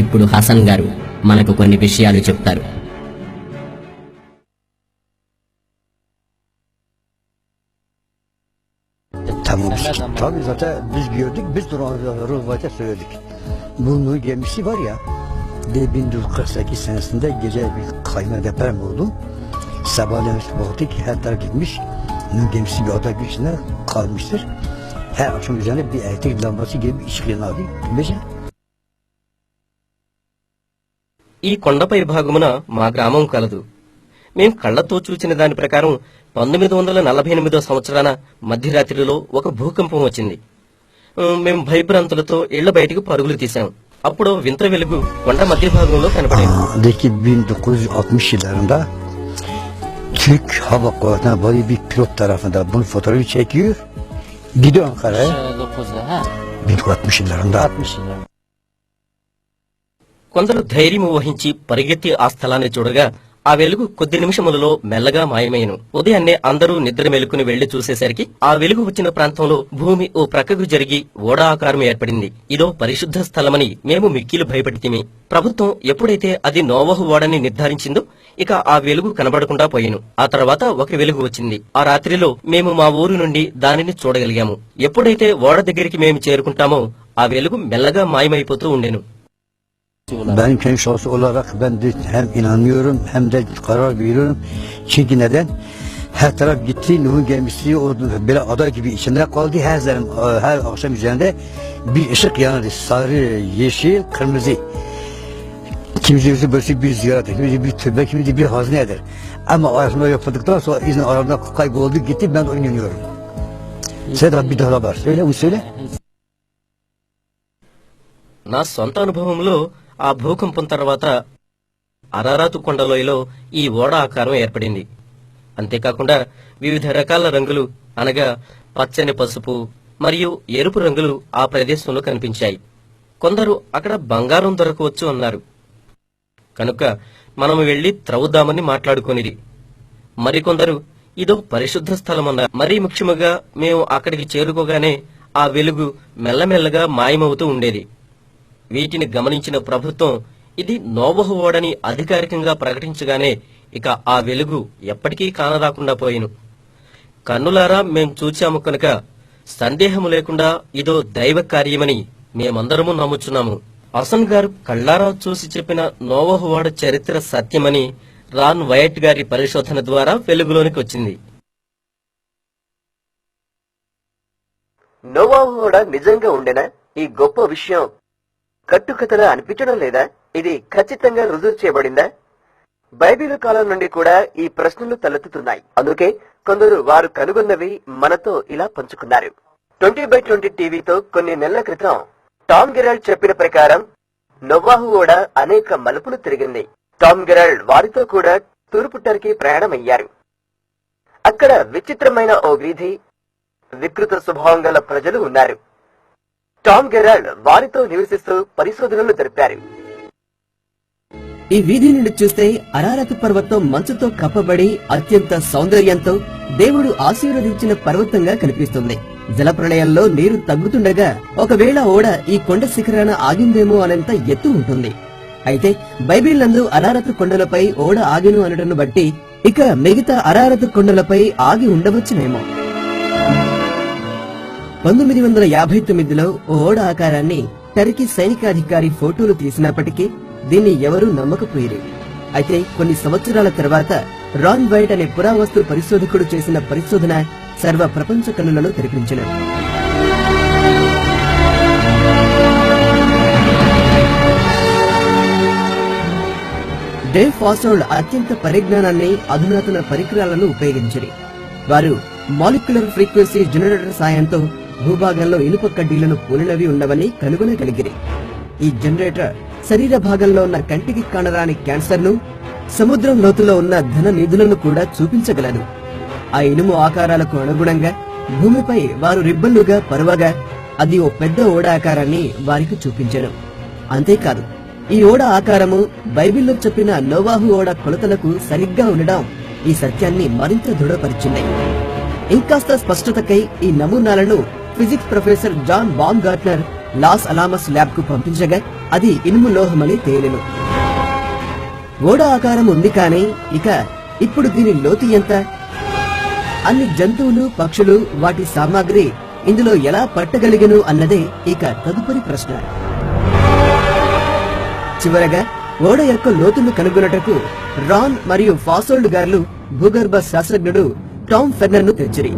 ఇప్పుడు హసన్ గారు మనకు కొన్ని విషయాలు చెప్తారు. Tamam. Tabii zaten biz gördük, biz de Rozbay'da söyledik. Bunun gemisi var ya, 1948 senesinde gece bir kayma deprem oldu. Sabahleyin baktık ki her taraf gitmiş. Bunun gemisi bir ada güçüne kalmıştır. Her akşam üzerine bir elektrik lambası gibi ışık yanardı. Mesela ఈ కొండపై భాగమున మా గ్రామం కలదు. మేం కళ్లతో చూచిన దాని ప్రకారం 1948 సంవత్సరాన మధ్యరాత్రిలో ఒక భూకంపం వచ్చింది. మేము భయభ్రాంతులతో ఇళ్ల బయటికి పరుగులు తీశాం. అప్పుడు వింత వెలుగు కొండ మధ్య భాగంలో కనపడింది. 1960 yıllarında Türk Hava Kuvvetleri'ne böyle bir pilot tarafından bunun fotoğrafı çekiyor. Gidiyor Ankara'ya. 1960 yıllarında. కొందరు ధైర్యం వహించి పరిగెత్తి ఆ స్థలాన్ని చూడగా ఆ వెలుగు కొద్ది నిమిషములలో మెల్లగా మాయమయ్యను. ఉదయాన్నే అందరూ నిద్ర మేలుకుని వెళ్లి చూసేసరికి ఆ వెలుగు వచ్చిన ప్రాంతంలో భూమి ఓ ప్రక్కకు జరిగి ఓడ ఆకారం ఏర్పడింది. ఇదో పరిశుద్ధ స్థలమని మేము మిక్కిలు భయపడితిమి. ప్రభుత్వం ఎప్పుడైతే అది నోవాహు ఓడని నిర్ధారించిందో ఇక ఆ వెలుగు కనబడకుండా పోయెను. ఆ తర్వాత ఒక వెలుగు వచ్చింది. ఆ రాత్రిలో మేము మా ఊరు నుండి దానిని చూడగలిగాము. ఎప్పుడైతే ఓడ దగ్గరికి మేము చేరుకుంటామో ఆ వెలుగు మెల్లగా మాయమైపోతూ ఉండెను. Benim kendi şahsı olarak ben de hem inanmıyorum hem de karar veriyorum. Çünkü neden? Her taraf gitti, Nuh'un gemisi o böyle ada gibi içinde kaldı. Her akşam üzerinde bir ışık yanardı. Sarı, yeşil, kırmızı. Kimisi böyle bir ziyaret, kimisi bir türbe, kimisi bir hazine eder. Ama arasında yapıldıktan sonra izin aralarında kayboldu gitti, ben oynanıyorum. Sedat bir daha var. Söyle, onu söyle. నా సొంత అనుభవంలో ఆ భూకంపం తర్వాత Ararat కొండలోయలో ఈ ఓడ ఆకారం ఏర్పడింది. అంతేకాకుండా వివిధ రకాల రంగులు అనగా పచ్చని, పసుపు మరియు ఎరుపు రంగులు ఆ ప్రదేశంలో కనిపించాయి. కొందరు అక్కడ బంగారం దొరకవచ్చు అన్నారు. కనుక మనము వెళ్లి త్రవ్వుదామని మాట్లాడుకొనిది. మరికొందరు ఇదో పరిశుద్ధ స్థలమన్నారు. మరీ ముఖ్యముగా మేము అక్కడికి చేరుకోగానే ఆ వెలుగు మెల్లమెల్లగా మాయమవుతూ ఉండేది. వీటిని గమనించిన ప్రభుత్వం ఇది నోవహు ఓడని అధికారికంగా ప్రకటించగానే ఇక ఆ వెలుగు ఎప్పటికీ కానరాకుండా పోయిను. కన్నులారా మేం చూచాము కనుక సందేహము లేకుండా ఇదో దైవ కార్యమని మేమందరము నమ్ముచున్నాము. అసన్ గారు కళ్ళారా చూసి చెప్పిన నోవహు ఓడ చరిత్ర సత్యమని రాన్ వైట్ గారి పరిశోధన ద్వారా వెలుగులోనికి వచ్చింది. నోవాహు ఓడ నిజంగా ఉండేనా? ఈ గొప్ప విషయం కట్టుకథలా అనిపించడం లేదా? ఇది ఖచ్చితంగా రుజువు చేయబడిందా? బైబిల్ కాలం నుండి కూడా ఈ ప్రశ్నలు తలెత్తుతున్నాయి. అందుకే కొందరు వారు కనుగొన్నవి మనతో ఇలా పంచుకున్నారు. 20/20 టీవీతో కొన్ని నెలల క్రితం టామ్ గెరాల్డ్ చెప్పిన ప్రకారం నోవాహు ఓడ అనేక మలుపులు తిరిగింది. టామ్ గెరాల్డ్ వారితో కూడా తూర్పు టర్కీ ప్రయాణమయ్యారు. అక్కడ విచిత్రమైన ఓ వీధి, వికృత స్వభావం గల ప్రజలు ఉన్నారు. టామ్ గెరాల్డ్ వారితో నివసిస్తూ పరిశోధనలు జరిపారు. ఈ వీధి నుండి చూస్తే అరారతు పర్వతం మంచుతో కప్పబడి అత్యంత సౌందర్యంతో దేవుడు ఆశీర్వదించిన పర్వతంగా కనిపిస్తుంది. జలప్రళయంలో నీరు తగ్గుతుండగా ఒకవేళ ఓడ ఈ కొండ శిఖరాన ఆగిందేమో అనేంత ఎత్తు ఉంటుంది. అయితే బైబిల్ నందు అరారతు కొండలపై ఓడ ఆగిను అనటను బట్టి ఇక మిగతా అరారతు కొండలపై ఆగి ఉండవచ్చునేమో. 1959లో ఓ ఓడ ఆకారాన్ని టర్కీ సైనికాధికారి ఫోటోలు తీసినప్పటికీ దీన్ని ఎవరూ నమ్మకపోయారు. అయితే కొన్ని సంవత్సరాల తర్వాత రాన్ వైట్ అనే పురావస్తు పరిశోధకుడు చేసిన పరిశోధన సర్వ ప్రపంచ కన్నులను తెరిపించిన. డేవ్ ఫాసోల్డ్ అత్యంత పరిజ్ఞానాన్ని, అధునాతన పరికరాలను ఉపయోగించారు. వారు మాలిక్యులర్ ఫ్రీక్వెన్సీ జనరేటర్ సాయంతో భూభాగంలో ఇనుప కడ్డీలను పోలినవి ఉన్నవని కనుగొనగలిగిరి. ఈ జనరేటర్ శరీర భాగంలో ఉన్న కంటికి కానరాని క్యాన్సర్ ను, సముద్రం లోతులో ఉన్న ధన నిధులను కూడా చూపించగలదు. ఆ ఇనుము ఆకారాలకు అనుగుణంగా భూమిపై వారు రిబ్బన్లుగా పరువగా అది ఓ పెద్ద ఓడ ఆకారాన్ని వారికి చూపించారు. అంతేకాదు, ఈ ఓడ ఆకారము బైబిల్లో చెప్పిన నోవాహు ఓడ కొలతలకు సరిగ్గా ఉండడం ఈ సత్యాన్ని మరింత దృఢపరిచింది. ఇంకాస్త స్పష్టతకై ఈ నమూనాలను physics professor John Baumgartner Los Alamos lab కు పంపించగా అది ఇనుము లోహమని తేలిను. ఓడ ఆకారం ఉంది కానీ ఇక ఇప్పుడు దీని లోతు ఎంత? అన్ని జంతువులు, పక్షులు, వాటి సామాగ్రి ఇందులో ఎలా పట్టగలిగను అన్నదే ఇక తదుపరి ప్రశ్న. చివరగా ఓడ యొక్క లోతును కనుగొనటకు రాన్ మరియు ఫాసోల్డ్ గార్లు భూగర్భ శాస్త్రజ్ఞుడు టామ్ ఫెన్నర్ ను తెచ్చిరి.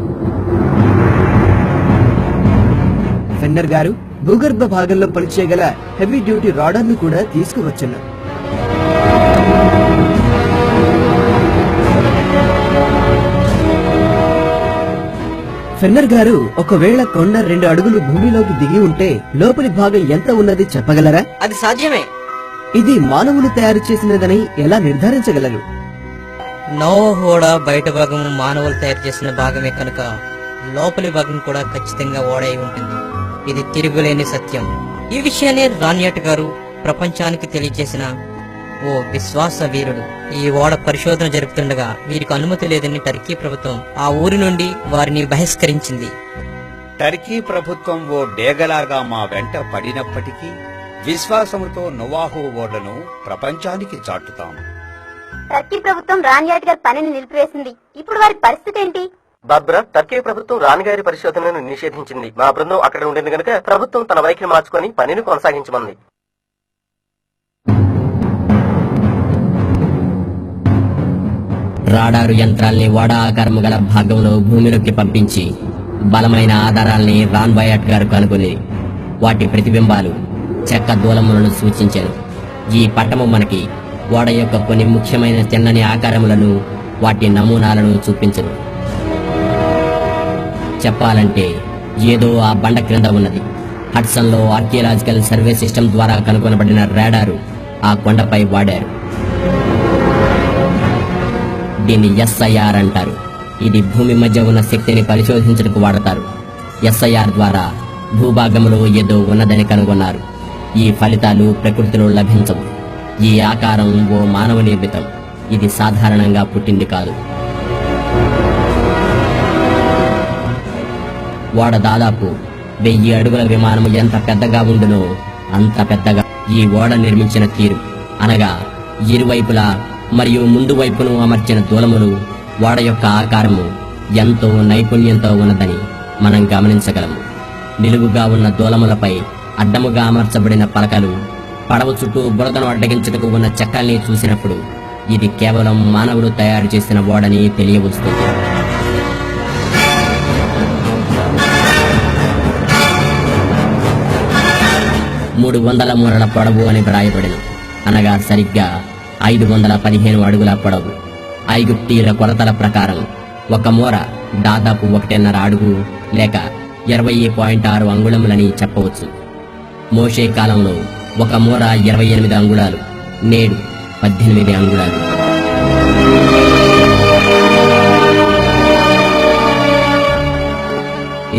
ఫెన్నర్ గారు భూగర్భ భాగంలో పనిచేయగల హెవీ డ్యూటీ రాడర్ ను కూడా తీసుకువచ్చారు. ఫెన్నర్ గారు ఒకవేళ కొండ 2 అడుగులు భూమిలోకి దిగి ఉంటే లోపలి భాగం ఎంత ఉన్నది చెప్పగలరా? అది సాధ్యమే. ఇది మానవులు తయారు చేసినదని ఎలా నిర్ధారించగలరు? నోవాహు ఓడ బయట భాగం మానవులు తయారు చేసిన భాగమే కనుక లోపలి భాగం కూడా ఖచ్చితంగా ఓడై ఉంటుంది. ఇది తిరుగులేని సత్యం. ఈ విషయాన్ని రాన్యాట్ గారు ప్రపంచానికి తెలియజేసిన ఓ విశ్వాస వీరుడు. ఈ ఓడ పరిశోధన జరుపుతుండగా వీరికి అనుమతి లేదని టర్కీ ప్రభుత్వం ఆ ఊరి నుండి వారిని బహిష్కరించింది. టర్కీ ప్రభుత్వం ఓ డేగలాగా మా వెంట పడినప్పటికీ విశ్వాసముతో నోవాహు ఓడను ప్రపంచానికి చాటుతాం. టర్కీ ప్రభుత్వం రాన్యాట్ గారి పనిని నిలిపివేసింది. ఇప్పుడు వారి పరిస్థితి ఏంటి? బాబ్రా, టర్కీ ప్రభుత్వం రాన్ గారి పరిశోధనను నిషేధించింది. మా బృందం అక్కడ ఉండేది గనుక ప్రభుత్వం తన వైఖరి మార్చుకొని పనిని కొనసాగించమంది. రాడారు యంత్రాల్ని ఓడ ఆకారము గల భాగంలో భూమిలోకి పంపించి బలమైన ఆధారాల్ని రాన్ వయాట్ గారు కనుగొని వాటి ప్రతిబింబాలు చెక్క దూలములను సూచించారు. ఈ పటము మనకి ఓడ యొక్క కొన్ని ముఖ్యమైన చిన్నని ఆకారములను వాటి నమూనాలను చూపించను. చెప్పాలంటే ఏదో ఆ బండ క్రింద ఉన్నది. హడ్సన్లో ఆర్కియలాజికల్ సర్వే సిస్టమ్ ద్వారా కనుగొనబడిన రాడారు ఆ కొండపై వాడారు. దీన్ని SIR అంటారు. ఇది భూమి మధ్య ఉన్న శక్తిని పరిశోధించడానికి వాడతారు. SIR ద్వారా భూభాగంలో ఏదో ఉన్నదని కనుగొన్నారు. ఈ ఫలితాలు ప్రకృతిలో లభించవు. ఈ ఆకారం ఓ మానవ నిర్మితం. ఇది సాధారణంగా పుట్టింది కాదు. ఓడ దాదాపు 1000 అడుగుల విమానం ఎంత పెద్దగా ఉండునో అంత పెద్దగా ఈ ఓడ నిర్మించిన తీరు, అనగా ఇరువైపులా మరియు ముందు వైపును అమర్చిన దూలములు ఓడ యొక్క ఆకారము ఎంతో నైపుణ్యంతో ఉన్నదని మనం గమనించగలము. నిలువుగా ఉన్న దూలములపై అడ్డముగా అమర్చబడిన పలకలు, పడవ చుట్టూ బురదను అడ్డగించుటకు ఉన్న చెక్కల్ని చూసినప్పుడు ఇది కేవలం మానవుడు తయారు చేసిన ఓడని తెలియవస్తుంది. మూడు 300 మూరల పొడవు అని వ్రాయబడిన, అనగా సరిగ్గా 515 అడుగుల పొడవు. ఐగుప్తీయుల కొలతల ప్రకారం ఒక మూర దాదాపు 1.5 అడుగు లేక 20.6 అంగుళములని చెప్పవచ్చు. మోషే కాలంలో ఒక మూర 28 అంగుళాలు, నేడు 18 అంగుళాలు.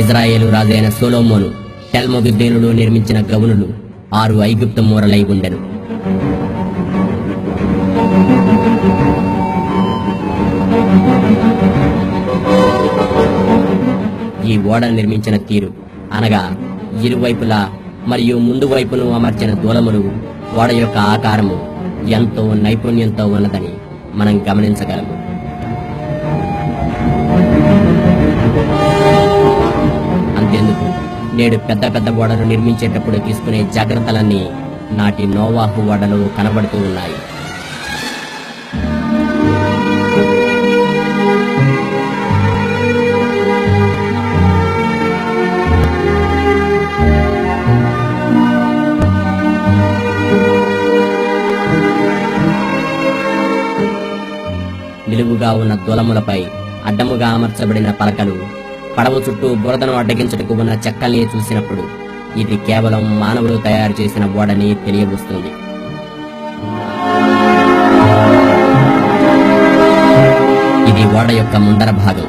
ఇజ్రాయేలు రాజైన సొలొమోను టెల్మొగిద్దీనులో నిర్మించిన గవునులు 6 ఐగుప్తు మూరలై ఉండెను. ఈ ఓడ నిర్మించిన తీరు, అనగా ఇరువైపులా మరియు ముందు వైపును అమర్చిన దూలములు ఓడ యొక్క ఆకారము ఎంతో నైపుణ్యంతో ఉన్నదని మనం గమనించగలము. అంతేందుకు నేడు పెద్ద పెద్ద ఓడలు నిర్మించేటప్పుడు తీసుకునే జాగ్రత్తలన్నీ నాటి నోవాహు ఓడలో కనబడుతూ ఉన్నాయి. నిలువుగా ఉన్న దూలములపై అడ్డముగా అమర్చబడిన పలకలు, పడవ చుట్టూ బురదను అడ్డగించుటకు ఉన్న చెక్కల్ని చూసినప్పుడు ఇది కేవలం మానవుడు తయారు చేసిన ఓడని తెలియవస్తుంది. ఇది ఓడ యొక్క ముందర భాగం.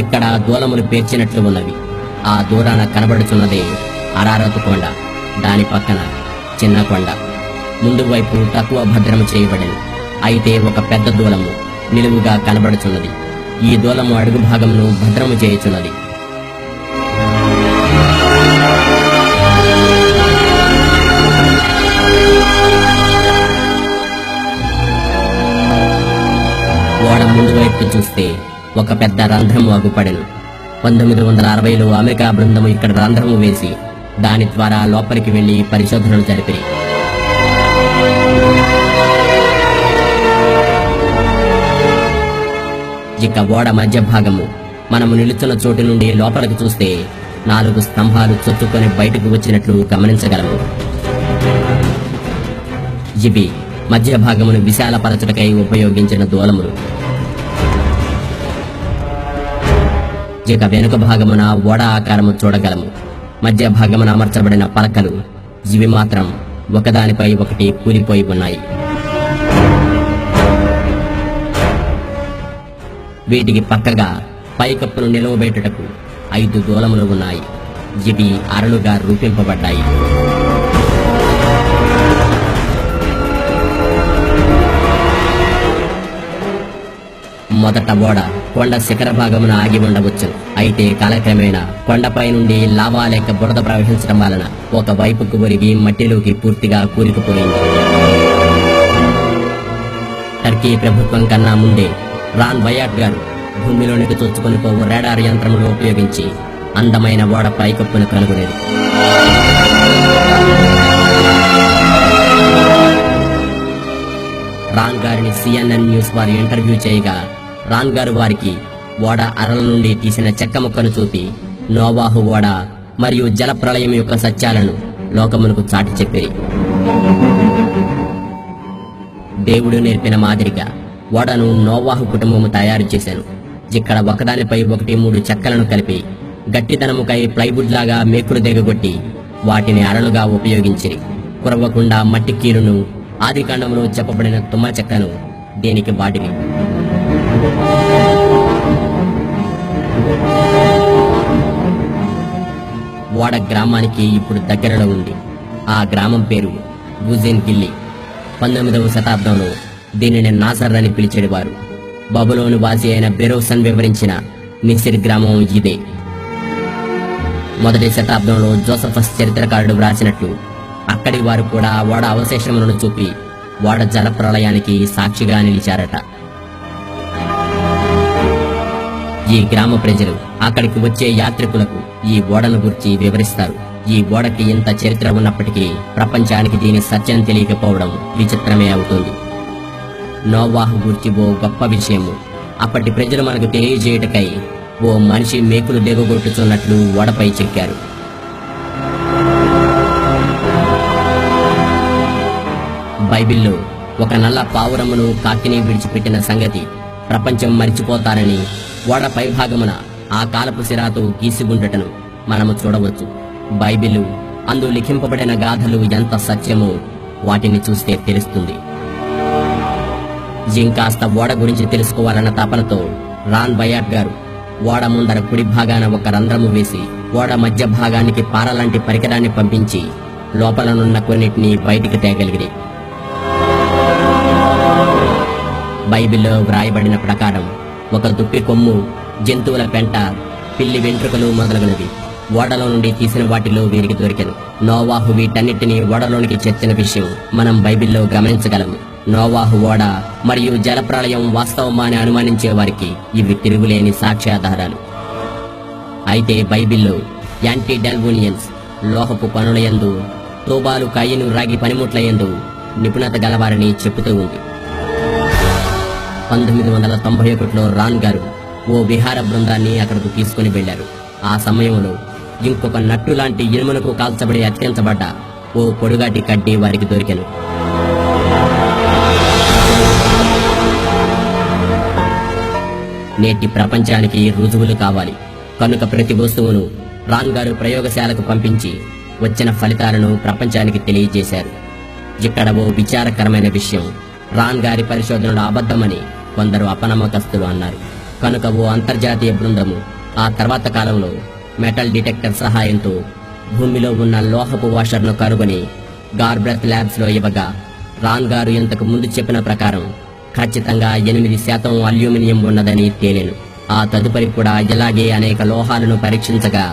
ఇక్కడ దూలములు పేర్చినట్లు ఉన్నవి. ఆ దూరాన కనబడుచున్నదే అరారతు కొండ, దాని పక్కన చిన్న కొండ. ముందు వైపు తక్కువ భద్రము చేయబడింది. అయితే ఒక పెద్ద దూలము నిలువుగా కనబడుచున్నది. ఈ దూలము అడుగు భాగమును భద్రము చేయుచున్నది. ఓడ ముందు వైపు చూస్తే ఒక పెద్ద రంధ్రము అగుపడెను. 1960లో అమెరికా బృందము ఇక్కడ రంధ్రము వేసి దాని ద్వారా లోపలికి వెళ్లి పరిశోధనలు జరిపాయి. ఇక ఓడ మధ్య భాగము మనము నిలుచున్న చోటు నుండి లోపలికి చూస్తే 4 స్తంభాలు చొచ్చుకొని బయటకు వచ్చినట్లు గమనించగలము. ఇవి మధ్య భాగమును విశాలపరచుటకై ఉపయోగించిన దూలములు. ఇక వెనుక భాగమున ఓడ ఆకారము చూడగలము. మధ్య భాగమున అమర్చబడిన పలకలు, ఇవి మాత్రం ఒకదానిపై ఒకటి కూలిపోయి ఉన్నాయి. వీటికి పక్కగా పైకప్పును నిలవబెట్టుటకు 5 దూలములు ఉన్నాయి. ఇవి అరలుగా రూపింపబడ్డాయి. మొదట ఓడ కొండ శిఖర భాగమున ఆగి ఉండవచ్చు. అయితే కాలక్రమేణా కొండపై నుండి లావా లేక బురద ప్రవహించడం వలన ఒక వైపుకు ఒరిగి మట్టిలోకి పూర్తిగా కూరుకుపోయింది. టర్కీ ప్రభుత్వం కన్నా ముందే రాన్ వయాట్ గారు భూమిలోనికి చొచ్చుకొని పోవు రాడార్ యంత్రములు ఉపయోగించి అందమైన ఓడ పైకప్పును కనుగొనేది. రాన్ గారిని CNN న్యూస్ వారు ఇంటర్వ్యూ చేయగా రాన్ గారు వారికి ఓడ అరల నుండి తీసిన చెక్క ముక్కను చూపి నోవాహు ఓడ మరియు జల ప్రళయం యొక్క సత్యాలను లోకమునకు చాటి చెప్పిరి. దేవుడు నేర్పిన మాదిరిగా ఓడను నోవాహు కుటుంబము తయారు చేశాను. ఇక్కడ ఒకదానిపై ఒకటి 3 చెక్కలను కలిపి గట్టితనముకై ప్లైవుడ్ లాగా మేకులు దిగగొట్టి వాటిని అరలుగా ఉపయోగించిరి. కురవకుండా మట్టి కీలును ఆదికాండంలో చెప్పబడిన తుమ్మ చెక్కను దీనికి వాడివి. ఓడ గ్రామానికి ఇప్పుడు దగ్గరలో ఉంది. ఆ గ్రామం పేరు బూజెన్ గిల్లి. 19వ శతాబ్దంలో దీనిని నాసర్ అని పిలిచేవారు. బబులోను వాసి అయిన బెరోసన్ వివరించిన మిసిర్ గ్రామం ఇదే. 1వ శతాబ్దంలో జోసఫస్ చరిత్రకారుడు వ్రాసినట్లు అక్కడి వారు కూడా ఓడ అవశేషములను చూపి ఓడ జల ప్రళయానికి సాక్షిగా నిలిచారట. ఈ గ్రామ ప్రజలు అక్కడికి వచ్చే యాత్రికులకు ఈ ఓడను గురించి వివరిస్తారు. ఈ ఓడకి ఇంత చరిత్ర ఉన్నప్పటికీ ప్రపంచానికి దీని సత్యం తెలియకపోవడం విచిత్రమే అవుతుంది. నోవాహు గురించి ఓ గొప్ప విషయము అప్పటి ప్రజలు మనకు తెలియజేయటకై ఓ మనిషి మేకులు దిగగొట్టుచున్నట్లు ఓడపై చెక్కారు. బైబిల్లో ఒక నల్ల పావురమును కాకిని విడిచిపెట్టిన సంగతి ప్రపంచం మరిచిపోతారని ఓడ పైభాగమున ఆ కాలపు సిరాతో గీసిగుండటను మనము చూడవచ్చు. బైబిలు అందు లిఖింపబడిన గాథలు ఎంత సత్యమో వాటిని చూస్తే తెలుస్తుంది. ఇంకాస్త ఓడ గురించి తెలుసుకోవాలన్న తపనతో రాన్ బయాట్ గారు ఓడ ముందర కుడి భాగాన ఒక రంధ్రము వేసి ఓడ మధ్య భాగానికి పారలాంటి పరికరాన్ని పంపించి లోపలనున్న కొన్నిటిని బయటికి తేగలిగిరి. బైబిల్లో వ్రాయబడిన ప్రకారం ఒక దుప్పి కొమ్ము, జంతువుల పెంట, పిల్లి వెంట్రుకలు మొదలగునవి ఓడలో నుండి తీసిన వాటిలో వీరికి దొరికెను. నోవాహు వీటన్నిటినీ ఓడలోనికి చేర్చిన విషయం మనం బైబిల్లో గమనించగలము. నోవాహు ఓడ మరియు జలప్రళయం వాస్తవమా అని అనుమానించే వారికి ఇవి తిరుగులేని సాక్ష్యాధారాలు. అయితే బైబిల్లో యాంటీ డెల్వోనియన్స్ లోహపు పనులయందు, తోబాలు కాయిను రాగి పనిముట్లయందు నిపుణత గలవారని చెబుతూ ఉంది. 1991లో రాన్ గారు ఓ విహార బృందాన్ని అక్కడకు తీసుకుని వెళ్లారు. ఆ సమయంలో ఇంకొక నట్టు లాంటి ఇనుమునకు కాల్చబడి అతికించబడ్డ ఓ పొడుగాటి కడ్డీ వారికి దొరికెను. నేటి ప్రపంచానికి రుజువులు కావాలి కనుక ప్రతి వస్తువును రాన్ గారు ప్రయోగశాలకు పంపించి వచ్చిన ఫలితాలను ప్రపంచానికి తెలియజేశారు. ఇక్కడ ఓ విచారకరమైన విషయం, రాన్ గారి పరిశోధనలు అబద్ధమని కొందరు అపనమ్మకస్తులు అన్నారు. కనుక ఓ అంతర్జాతీయ బృందము ఆ తర్వాత కాలంలో మెటల్ డిటెక్టర్ సహాయంతో భూమిలో ఉన్న లోహపు వాషర్ను కనుగొని గార్బ్రెత్ ల్యాబ్స్ లో ఇవ్వగా రాన్ గారు ఇంతకు ముందు చెప్పిన ప్రకారం ఖచ్చితంగా 8% అల్యూమినియం ఉన్నదని తేలెను. ఆ తదుపరి కూడా ఇలాగే అనేక లోహాలను పరీక్షించగా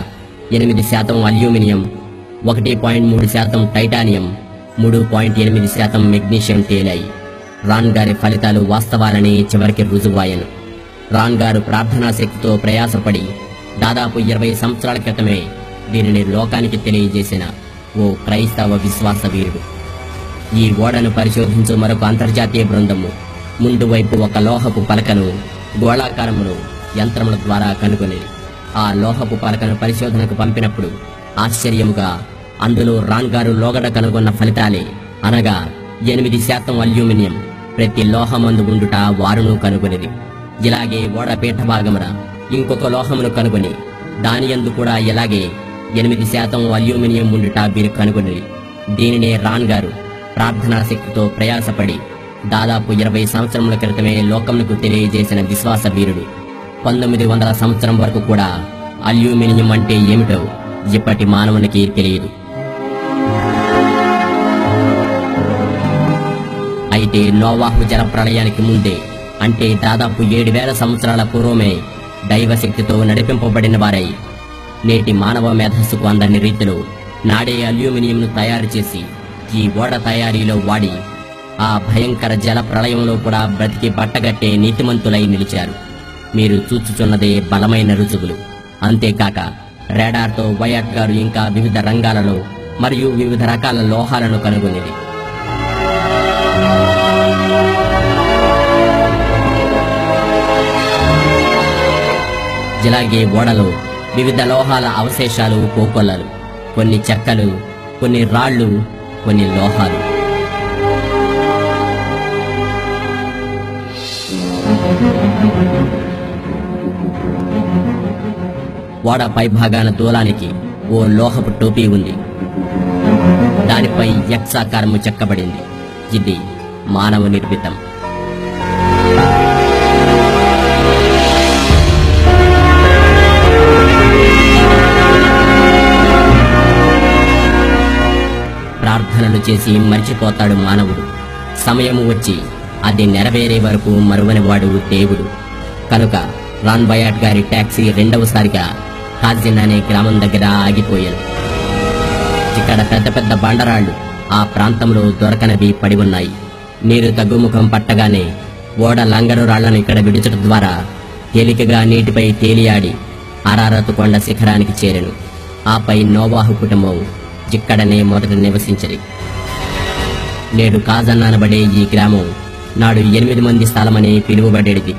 8% అల్యూమినియం, 1.3% టైటానియం, 3.8% మెగ్నీషియం తేలాయి. రాన్ గారి ఫలితాలు వాస్తవాలని చివరికి రుజువాయను. రాన్ గారు ప్రార్థనా శక్తితో ప్రయాసపడి దాదాపు 20 సంవత్సరాల క్రితమే దీనిని లోకానికి తెలియజేసిన ఓ క్రైస్తవ విశ్వాస వీరుడు. ఈ ఓడను పరిశోధించు మరొక అంతర్జాతీయ బృందము ముందు వైపు ఒక లోహపు పలకను గోళాకారమును యంత్రముల ద్వారా కనుగొనేది. ఆ లోహపు పలకను పరిశోధనకు పంపినప్పుడు ఆశ్చర్యముగా అందులో రాన్ గారు లోగడ కనుగొన్న ఫలితాలే, అనగా 8% అల్యూమినియం ప్రతి లోహమందు ఉండుట వారును కనుగొనేది. ఇలాగే ఓడ పీఠ భాగమున ఇంకొక లోహమును కనుగొని దాని యందు కూడా ఇలాగే 8% అల్యూమినియం ఉండుట వీరు కనుగొనేది. దీనినే రాన్ గారు ప్రార్థనా శక్తితో ప్రయాసపడి దాదాపు 20 సంవత్సరముల క్రితమే లోకమునకు తెలియజేసిన విశ్వాస వీరుడు. 1900 సంవత్సరం వరకు కూడా అల్యూమినియం అంటే ఏమిటో ఇప్పటి మానవునికి తెలియదు. అయితే నోవాహు జల ప్రళయానికి ముందే, అంటే దాదాపు 7000 సంవత్సరాల పూర్వమే దైవశక్తితో నడిపింపబడిన వారై నేటి మానవ మేధస్సుకు అందని రీతిలో నాడే అల్యూమినియంను తయారు చేసి ఈ ఓడ తయారీలో వాడి ఆ భయంకర జల ప్రళయంలో కూడా బ్రతికి బట్టగట్టే నీతిమంతులై నిలిచారు. మీరు చూచుచున్నదే బలమైన రుజువులు. అంతేకాక రాడార్తో వయాట్ గారు ఇంకా వివిధ రంగాలలో మరియు వివిధ రకాల లోహాలను కనుగొనిది. ఇలాగే ఓడలో వివిధ లోహాల అవశేషాలు, కోకొల్లలు, కొన్ని చెక్కలు, కొన్ని రాళ్లు, కొన్ని లోహాలు. ఓడ పై భాగాన దూలానికి ఓ లోహపు టోపీ ఉంది. దానిపై ఎక్స్ ఆకారము చెక్కబడింది. ఇది మానవ నిర్మితం. ప్రార్థనలు చేసి మర్చిపోతాడు మానవుడు. సమయము వచ్చి అది నెరవేరే వరకు మరువనివాడు దేవుడు. కనుక రాన్ వయాట్ గారి టాక్సీ రెండవసారిగా కాజిన్ అనే గ్రామం దగ్గర ఆగిపోయాను. ఇక్కడ పెద్ద పెద్ద బండరాళ్లు ఆ ప్రాంతంలో దొరకనవి పడి ఉన్నాయి. నీరు తగ్గుముఖం పట్టగానే ఓడ లంగరు రాళ్లను ఇక్కడ విడిచడం ద్వారా తేలికగా నీటిపై తేలియాడి అరారతు కొండ శిఖరానికి చేరెను. ఆపై నోవాహు కుటుంబం ఇక్కడనే మొదట నివసించరి. నేడు కాజన్ అనబడే ఈ గ్రామం నాడు 8 మంది స్థలమని పిలువబడేది.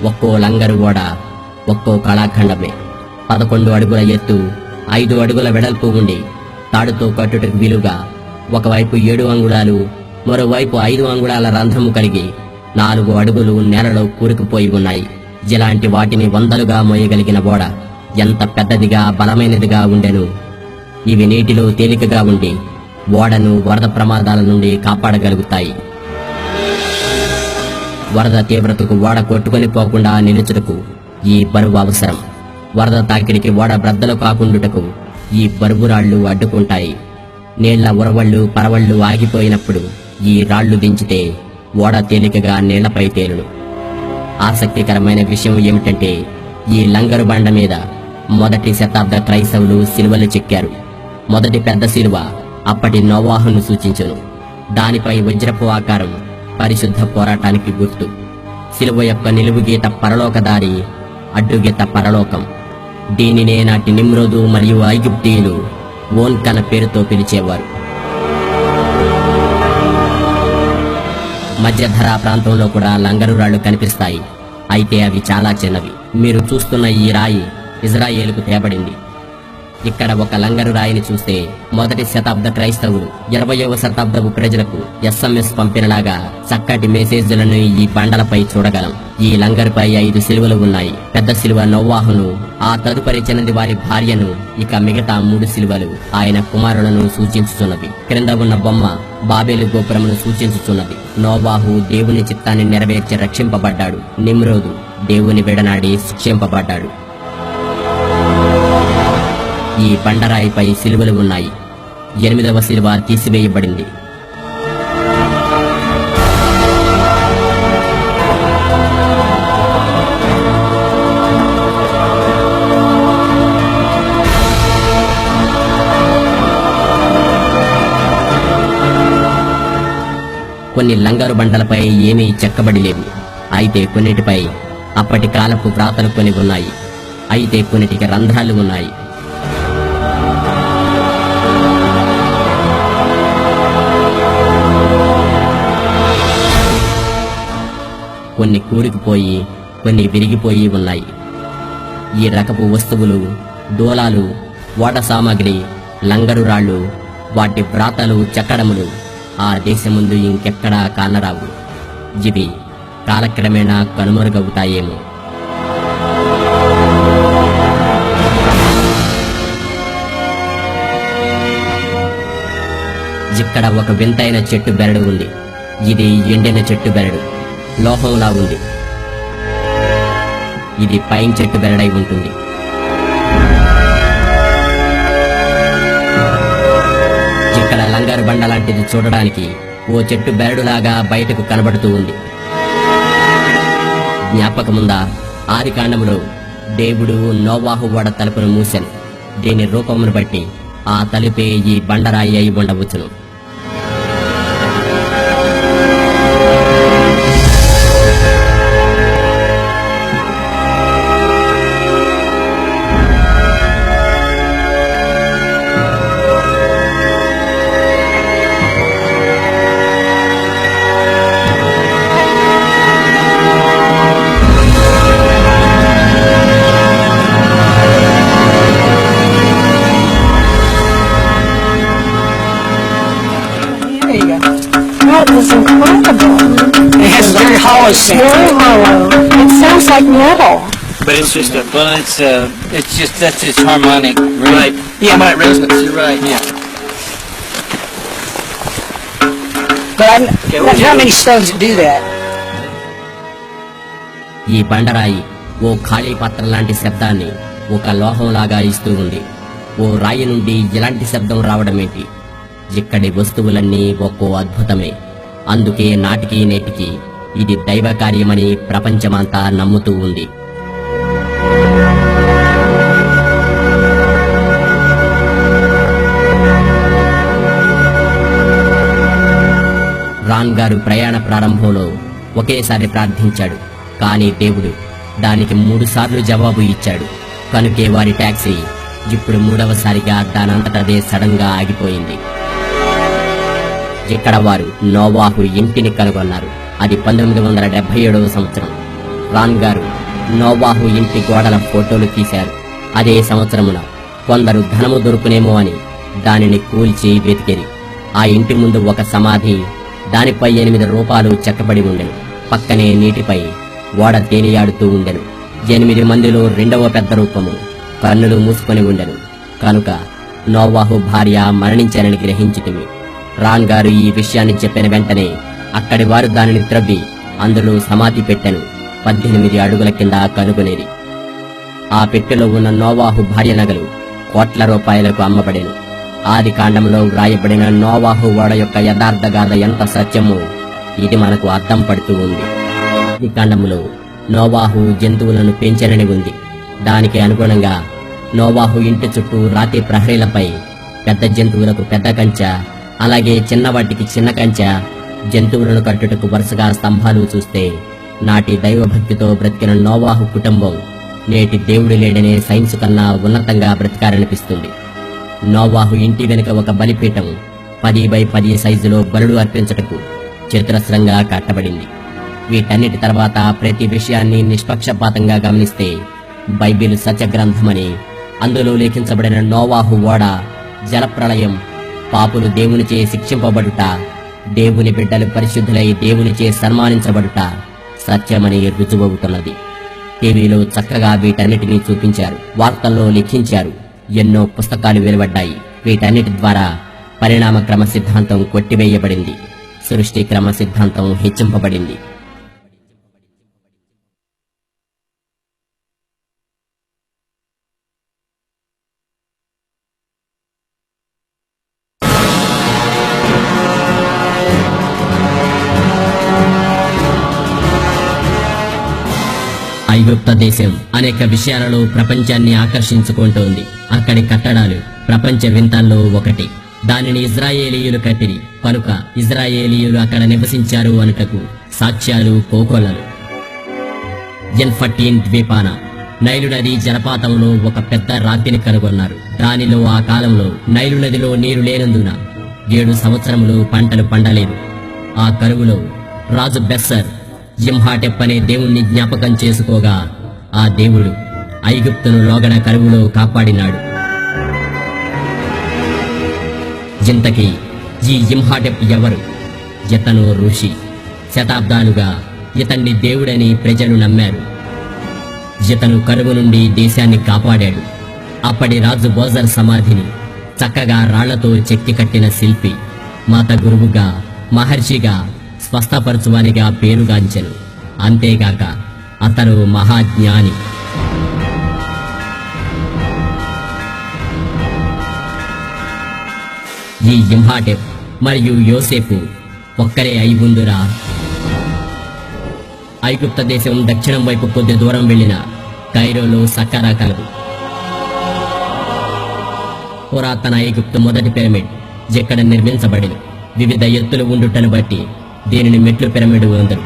ఒక్కో లంగరు ఓడ ఒక్కో కళాఖండమే. 11 అడుగుల ఎత్తు, 5 అడుగుల వెడల్పు ఉండి తాడుతో కట్టుటకు వీలుగా ఒకవైపు 7 అంగుళాలు, మరోవైపు 5 అంగుళాల రంధ్రము కలిగి 4 అడుగులు నేలలో కూరుకుపోయి ఉన్నాయి. ఇలాంటి వాటిని వందలుగా మోయగలిగిన ఓడ ఎంత పెద్దదిగా బలమైనదిగా ఉండెను. ఇవి నీటిలో తేలికగా ఉండి ఓడను వరద ప్రమాదాల నుండి కాపాడగలుగుతాయి. వరద తీవ్రతకు ఓడ కొట్టుకొని పోకుండా నిలుచుటకు ఈ బరువు అవసరం. వరద తాకిడికి ఓడ బ్రద్దలు కాకుండుటకు ఈ బరువు రాళ్లు అడ్డుకుంటాయి. నీళ్ల ఉరవళ్లు, పరవళ్లు ఆగిపోయినప్పుడు ఈ రాళ్లు దించితే ఓడ తేలికగా నీళ్లపై తేలును. ఆసక్తికరమైన విషయం ఏమిటంటే ఈ లంగరు బండ మీద మొదటి శతాబ్ద క్రైస్తవులు శిలువలు చెక్కారు. మొదటి పెద్ద శిలువ అప్పటి నోవాహును సూచించును. దానిపై వజ్రపు ఆకారం పరిశుద్ధ పోరాటానికి గుర్తు. శిలువ యొక్క నిలువు గీత పరలోకదారి, అడ్డుగీత పరలోకం. దీనినే నాటి నిమ్రోదు మరియు ఐగుప్తీయులు ఓన్కన పేరుతో పిలిచేవారు. మధ్యధరా ప్రాంతంలో కూడా లంగరు రాళ్లు కనిపిస్తాయి. అయితే అవి చాలా చిన్నవి. మీరు చూస్తున్న ఈ రాయి ఇజ్రాయేలుకు తేబడింది. ఇక్కడ ఒక లంగరు రాయిని చూస్తే మొదటి శతాబ్ద క్రైస్తవులు 20వ శతాబ్దపు ప్రజలకు SMS పంపినలాగా చక్కటి మెసేజ్లను ఈ బండలపై చూడగలం. ఈ లంగరుపై 5 శిలువలు ఉన్నాయి. పెద్ద శిలువ నోవాహును, ఆ తదుపరి చిన్నది వారి భార్యను, ఇక మిగతా 3 శిలువలు ఆయన కుమారులను సూచించుచున్నవి. క్రింద ఉన్న బొమ్మ బాబేలు గోపురమును సూచించుచున్నది. నోవాహు దేవుని చిత్తాన్ని నెరవేర్చి రక్షింపబడ్డాడు. నిమ్రోదు దేవుని విడనాడి శిక్షింపబడ్డాడు. ఈ బండరాయిపై శిలువలు ఉన్నాయి. 8వ శిలువ తీసివేయబడింది. కొన్ని లంగరు బండలపై ఏమీ చెక్కబడి లేవు. అయితే కొన్నిటిపై అప్పటి కాలపు వ్రాతలు కొని ఉన్నాయి. అయితే కొన్నిటికి రంధ్రాలు ఉన్నాయి. కొన్ని కూరుకుపోయి, కొన్ని విరిగిపోయి ఉన్నాయి. ఈ రకపు వస్తువులు, దూలాలు, ఓడ సామాగ్రి, లంగరు రాళ్లు, వాటి వ్రాతలు, చెక్కడములు ఆ దేశముందు ఇంకెక్కడా కానరావు. ఇవి కాలక్రమేణా కనుమరుగవుతాయేమో. ఇక్కడ ఒక వింతైన చెట్టు బెరడు ఉంది. ఇది ఎండిన చెట్టు బెరడు, లోహంలా ఉంది. ఇది పైన్ చెట్టు బెరడై ఉంటుంది. ఇక్కడ లంగారు బండ లాంటిది చూడడానికి ఓ చెట్టు బెరడులాగా బయటకు కనబడుతూ ఉంది. జ్ఞాపకముందా, ఆదికాండములో దేవుడు నోవాహు ఓడ తలుపును మూసెను. దీని రూపమును బట్టి ఆ తలుపే ఈ బండరాయి అయి ఉండవచ్చును. That was incredible. It has very hollow sound. Very hollow. It sounds like metal. But it's just that's its harmonic. Right. Yeah, my resonance. You're right. Yeah. But how many stones do that? ఈ బండరాయి ఓ ఖాళీ పాత్ర లాంటి శబ్దాన్ని ఒక లోహంలాగా ఇస్తూ ఉంది. ఓ రాయి నుండి ఇలాంటి శబ్దం రావడమేంటి? ఇక్కడి వస్తువులన్నీ ఒక్కో అద్భుతమే. అందుకే నాటికి నేటికి ఇది దైవ కార్యమని ప్రపంచమంతా నమ్ముతూ ఉంది. రాన్ గారు ప్రయాణ ప్రారంభంలో ఒకేసారి ప్రార్థించాడు. కానీ దేవుడు దానికి 3 సార్లు జవాబు ఇచ్చాడు. కనుకే వారి టాక్సీ ఇప్పుడు 3వసారిగా దానంతటదే సడన్ గా ఆగిపోయింది. ఇక్కడ వారు నోవాహు ఇంటిని కనుగొన్నారు. అది 1977వ సంవత్సరం. రాన్ గారు నోవాహు ఇంటి గోడల ఫోటోలు తీశారు. అదే సంవత్సరమున కొందరు ధనము దొరుకునేమో అని దానిని కూల్చి వెతికిరి. ఆ ఇంటి ముందు ఒక సమాధి, దానిపై 8 రూపాలు చెక్కబడి ఉండెను. పక్కనే నీటిపై ఓడ తేలియాడుతూ ఉండెను. 8 మందిలో 2వ పెద్ద రూపము కన్నులు మూసుకొని ఉండెను. కనుక నోవాహు భార్య మరణించారని గ్రహించితిమి. రాన్ గారు ఈ విషయాన్ని చెప్పిన వెంటనే అక్కడి వారు దానిని త్రవ్వి అందులో సమాధి పెట్టెను. 18 అడుగుల కింద కనుగొనేది. ఆ పెట్టెలో ఉన్న నోవాహు భార్య నగలు కోట్ల రూపాయలకు అమ్మబడెను. ఆది కాండంలో వ్రాయబడిన నోవాహు ఓడ యొక్క యథార్థ గాథ ఎంత సత్యమో ఇది మనకు అర్థం పడుతూ ఉంది. ఈ కాండములో నోవాహు జంతువులను పెంచనని ఉంది. దానికి అనుగుణంగా నోవాహు ఇంటి చుట్టూ రాతి ప్రహరీలపై పెద్ద జంతువులకు పెద్ద కంచె, అలాగే చిన్నవాటికి చిన్న కంచె, జంతువులను కట్టుటకు వరుసగా స్తంభాలు చూస్తే నాటి దైవభక్తితో బ్రతికిన నోవాహు కుటుంబం నేటి దేవుడు లేడనే సైన్స్ కన్నా ఉన్నతంగా బ్రతికారనిపిస్తుంది. నోవాహు ఇంటి వెనుక ఒక బలిపీఠం 10x10 సైజులో బలులు అర్పించటకు చతురస్రంగా కట్టబడింది. వీటన్నిటి తర్వాత ప్రతి విషయాన్ని నిష్పక్షపాతంగా గమనిస్తే బైబిల్ సత్యగ్రంథమని, అందులో లేఖించబడిన నోవాహు ఓడ, జలప్రళయం, పాపులు దేవునిచే శిక్షింపబడుట, దేవుని బిడ్డలు పరిశుద్ధులై దేవునిచే సన్మానించబడుట సత్యమని రుజువవుతున్నది. టీవీలో చక్కగా వీటన్నిటినీ చూపించారు, వార్తల్లో లిఖించారు, ఎన్నో పుస్తకాలు వెలువడ్డాయి. వీటన్నిటి ద్వారా పరిణామ క్రమ సిద్ధాంతం కొట్టివేయబడింది, సృష్టి క్రమ సిద్ధాంతం హెచ్చింపబడింది. ఐగుప్త దేశం అనేక విషయాలలో ప్రపంచాన్ని ఆకర్షించుకుంటోంది. అక్కడి కట్టడాలు ప్రపంచ వింతల్లో ఒకటి. దానిని ఇజ్రాయేలీయులు కట్టిరి కనుక ఇజ్రాయేలీయులు అక్కడ నివసించారు అనుటకు సాక్ష్యాలు కోకొల్లలు. ఎన్14 ద్వీపాన నైలు నది జలపాతంలో ఒక పెద్ద రాతిని కనుగొన్నారు. దానిలో ఆ కాలంలో నైలు నదిలో నీరు లేనందున 7 సంవత్సరములు పంటలు పండలేదు. ఆ కరువులో రాజు బెస్సర్ జింహాటెప్ అనే దేవుణ్ణి జ్ఞాపకం చేసుకోగా ఆ దేవుడు ఐగుప్తును లోగడ కరువులో కాపాడినాడు. ఇంతకీ ఈ జింహాటెప్ ఎవరు? ఇతను ఋషి. శతాబ్దాలుగా ఇతన్ని దేవుడని ప్రజలు నమ్మారు. ఇతను కరువు నుండి దేశాన్ని కాపాడాడు. అప్పటి రాజు బోజర్ సమాధిని చక్కగా రాళ్లతో చెక్కి కట్టిన శిల్పి, మత గురువుగా, మహర్షిగా, స్వస్థపరచువానిగా పేరుగాంచెను. అంతేగాక అతను మహాజ్ఞాని. ఈ జింహాటెప్ మరియు యోసేపు ఒక్కరే అయి ఉందురా? ఐగుప్త దేశం దక్షిణం వైపు కొద్ది దూరం వెళ్లిన కైరోలో సక్కరా కలదు. పురాతన ఐగుప్తు మొదటి పిరమిడ్ ఇక్కడ నిర్మించబడింది. వివిధ ఎత్తులు ఉండుటను బట్టి దీనిని మెట్లు పిరమిడ్ అందరు.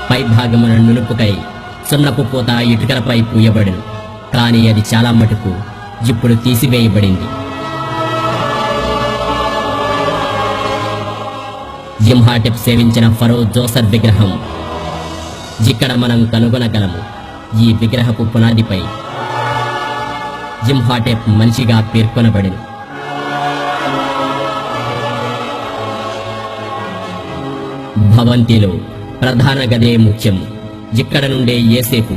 పై భాగమున నునుపుకై సున్నపు పూత ఇటుకలపై పూయబడిను. కానీ అది చాలా మటుకు ఇప్పుడు తీసివేయబడింది. జింహాటెప్ సేవించిన ఫరో జోసర్ విగ్రహం ఇక్కడ మనం కనుగొనగలము. ఈ విగ్రహపు పునాదిపై జింహాటెప్ మనిషిగా పేర్కొనబడిను. భవంతిలో ప్రధాన గదే ముఖ్యం. ఇక్కడ నుండే యోసేపు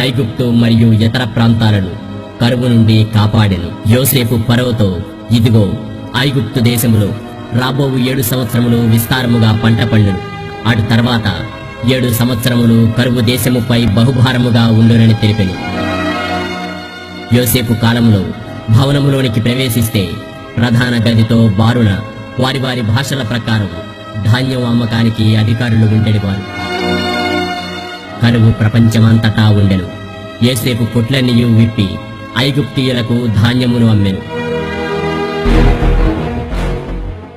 ఐగుప్తు మరియు ఇతర ప్రాంతాలను కరువు నుండి కాపాడెను. యోసేపు ఫరోతో, ఇదిగో ఐగుప్తు దేశములో రాబో 7 సంవత్సరములు విస్తారముగా పంట పండును. అటు తర్వాత 7 సంవత్సరములు కరువు దేశముపై బహుభారముగా ఉండునని తెలిపెను. యోసేపు కాలములో భవనములోనికి ప్రవేశిస్తే ప్రధాన గదితో బారున వారి వారి భాషల ప్రకారం ధాన్యం అమ్మకానికి అధికారులు ఉండేవారు. కరువు ప్రపంచమంతటా ఉండెను. యోసేపు కొట్లన్నీయు విప్పి ఐగుప్తీయులకు ధాన్యమును అమ్మెను.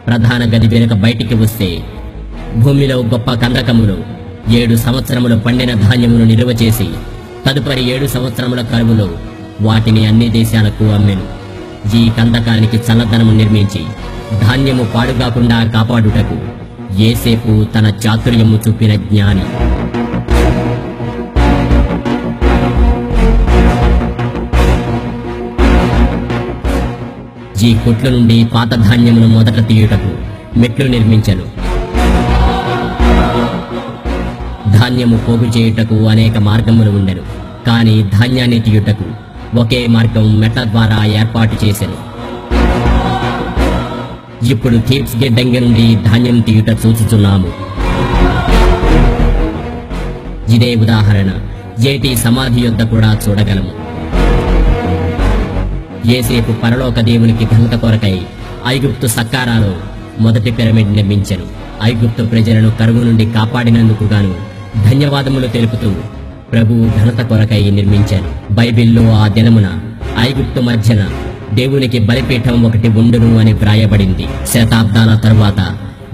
ప్రధాన గది వెనుక బయటికి వస్తే భూమిలో గొప్ప కందకములు 7 సంవత్సరములు పండిన ధాన్యమును నిల్వ చేసి తదుపరి 7 సంవత్సరముల కరువులో వాటిని అన్ని దేశాలకు అమ్మెను. ఈ కందకానికి చల్లదనము నిర్మించి ధాన్యము పాడుగాకుండా కాపాడుటకు యోసేపు తన చాతుర్యము చూపిన జ్ఞాని. ఈ కొట్ల నుండి పాత ధాన్యమును మొదట తీయుటకు మెట్లు నిర్మించెను. ధాన్యము పోగు చేయుటకు అనేక మార్గములు ఉండెను. కాని ధాన్యాన్ని తీయుటకు ఒకే మార్గం మెట్ల ద్వారా ఏర్పాటు చేసెను. ఇప్పుడు థీప్స్ గిడ్డంగి నుండి ధాన్యం తీయుట చూచుచున్నాము. ఇదే ఉదాహరణ జేటి సమాధి యొద్ద కూడా చూడగలము. యోసేపు పరలోక దేవునికి ఘనత కొరకై ఐగుప్తు సక్కారాలో మొదటి పిరమిడ్ నిర్మించెను. ఐగుప్తు ప్రజలను కరువు నుండి కాపాడినందుకు గాను ధన్యవాదములు తెలుపుతూ ప్రభువు ఘనత కొరకై నిర్మించాను. బైబిల్లో ఆ దినమున ఐగుప్తు మధ్యన దేవునికి బలిపీఠం ఒకటి ఉండును అని వ్రాయబడింది. శతాబ్దాల తరువాత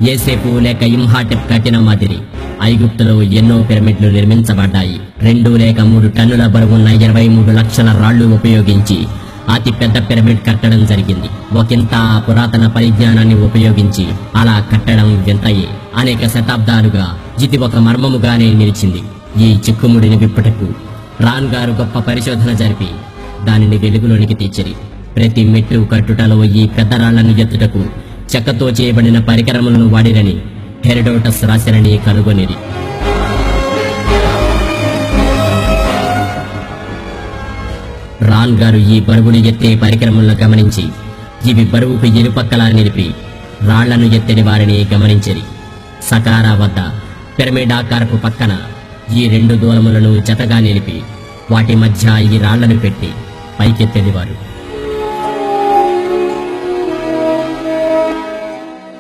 యోసేపు లేక ఇమ్హాటెప్ కట్టిన మాదిరి ఐగుప్తులో ఎన్నో పిరమిడ్లు నిర్మించబడ్డాయి. 2 లేక 3 టన్నుల బరువున్న 23 లక్షల రాళ్లు ఉపయోగించి అతి పెద్ద పిరమిడ్ కట్టడం జరిగింది. ఒకంత పురాతన పరిజ్ఞానాన్ని ఉపయోగించి అలా కట్టడం వింతయే. అనేక శతాబ్దాలుగా ఇది ఒక మర్మముగానే నిలిచింది. ఈ చిక్కుముడిని విప్పుటకు రాన్ గారు గొప్ప పరిశోధన జరిపి దానిని వెలుగులోనికి తెచ్చిరి. ప్రతి మెట్టు కట్టుటలో ఈ పెద్ద రాళ్లను ఎత్తుటకు చెక్కతో చేయబడిన పరికరములను వాడిరని హెరోడోటస్ రాసినని కనుగొనిరి. రాన్ గారు ఈ బరువును ఎత్తే పరికరములను గమనించి ఇవి బరువుకు ఇరుపక్కలా నిలిపి రాళ్లను ఎత్తని వారిని గమనించిరి. సకారా వద్ద పిరమిడ్ ఆకారపు పక్కన ఈ 2 దూలములను జతగా నిలిపి వాటి మధ్య ఈ రాళ్లను పెట్టి పైకెత్తేవారు.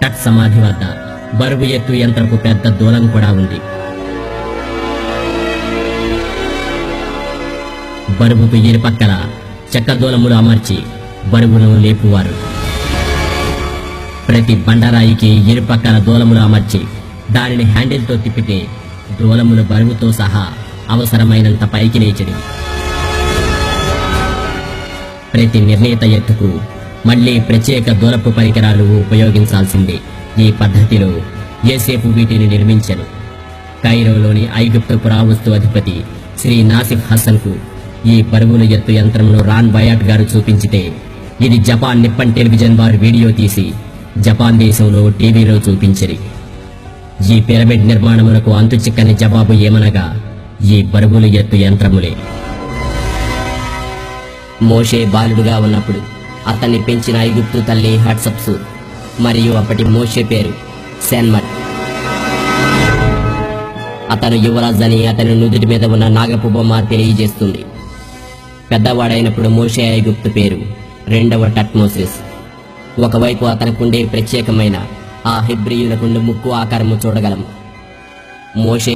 టట్ సమాధి వద్ద బరువు ఎత్తు యంత్రపు పెద్ద దూలం కూడా ఉంది. బరువుకు ఇరుపక్కల చెక్క దూలములు అమర్చి బరువును లేపువారు. ప్రతి బండరాయికి ఇరుపక్కల దూలములు అమర్చి దానిని హ్యాండిల్తో తిప్పితే దూలములు బరువుతో సహా అవసరమైనంత పైకి లేచిడి. ప్రతి నిర్ణీత ఎత్తుకు మళ్లీ ప్రత్యేక దూలపు పరికరాలు ఉపయోగించాల్సిందే. ఈ పద్ధతిలో యోసేపు వీటిని నిర్మించెను. కైరోలోని ఐగుప్తు పురావస్తు అధిపతి శ్రీ నాసిఫ్ హసన్ కు ఈ బరువుల ఎత్తు యంత్రమును రాన్ బయాట్ గారు చూపించితే ఇది జపాన్ నిప్పన్ టెలివిజన్ వారు వీడియో తీసి జపాన్ దేశంలో టీవీలో చూపించిరి. ఈ పిరమిడ్ నిర్మాణములకు అంతు చిక్కని జవాబు ఏమనగా ఈ బరువుల ఎత్తు యంత్రములే. మోషే బాలుడుగా ఉన్నప్పుడు అతన్ని పెంచిన ఐగుప్తు తల్లి హట్సప్సు మరియు అప్పటి మోషే పేరు సెన్మట్. అతను యువరాజని అతని నుదుటి మీద ఉన్న నాగపు బొమ్మ తెలియజేస్తుంది. పెద్దవాడైనప్పుడు మోషే ఐగుప్తు పేరు 2వ టట్మోసిస్. ఒకవైపు అతనికుండే ప్రత్యేకమైన ఆ హెబ్రీయులకుండే ముక్కు ఆకారము చూడగలము. మోషే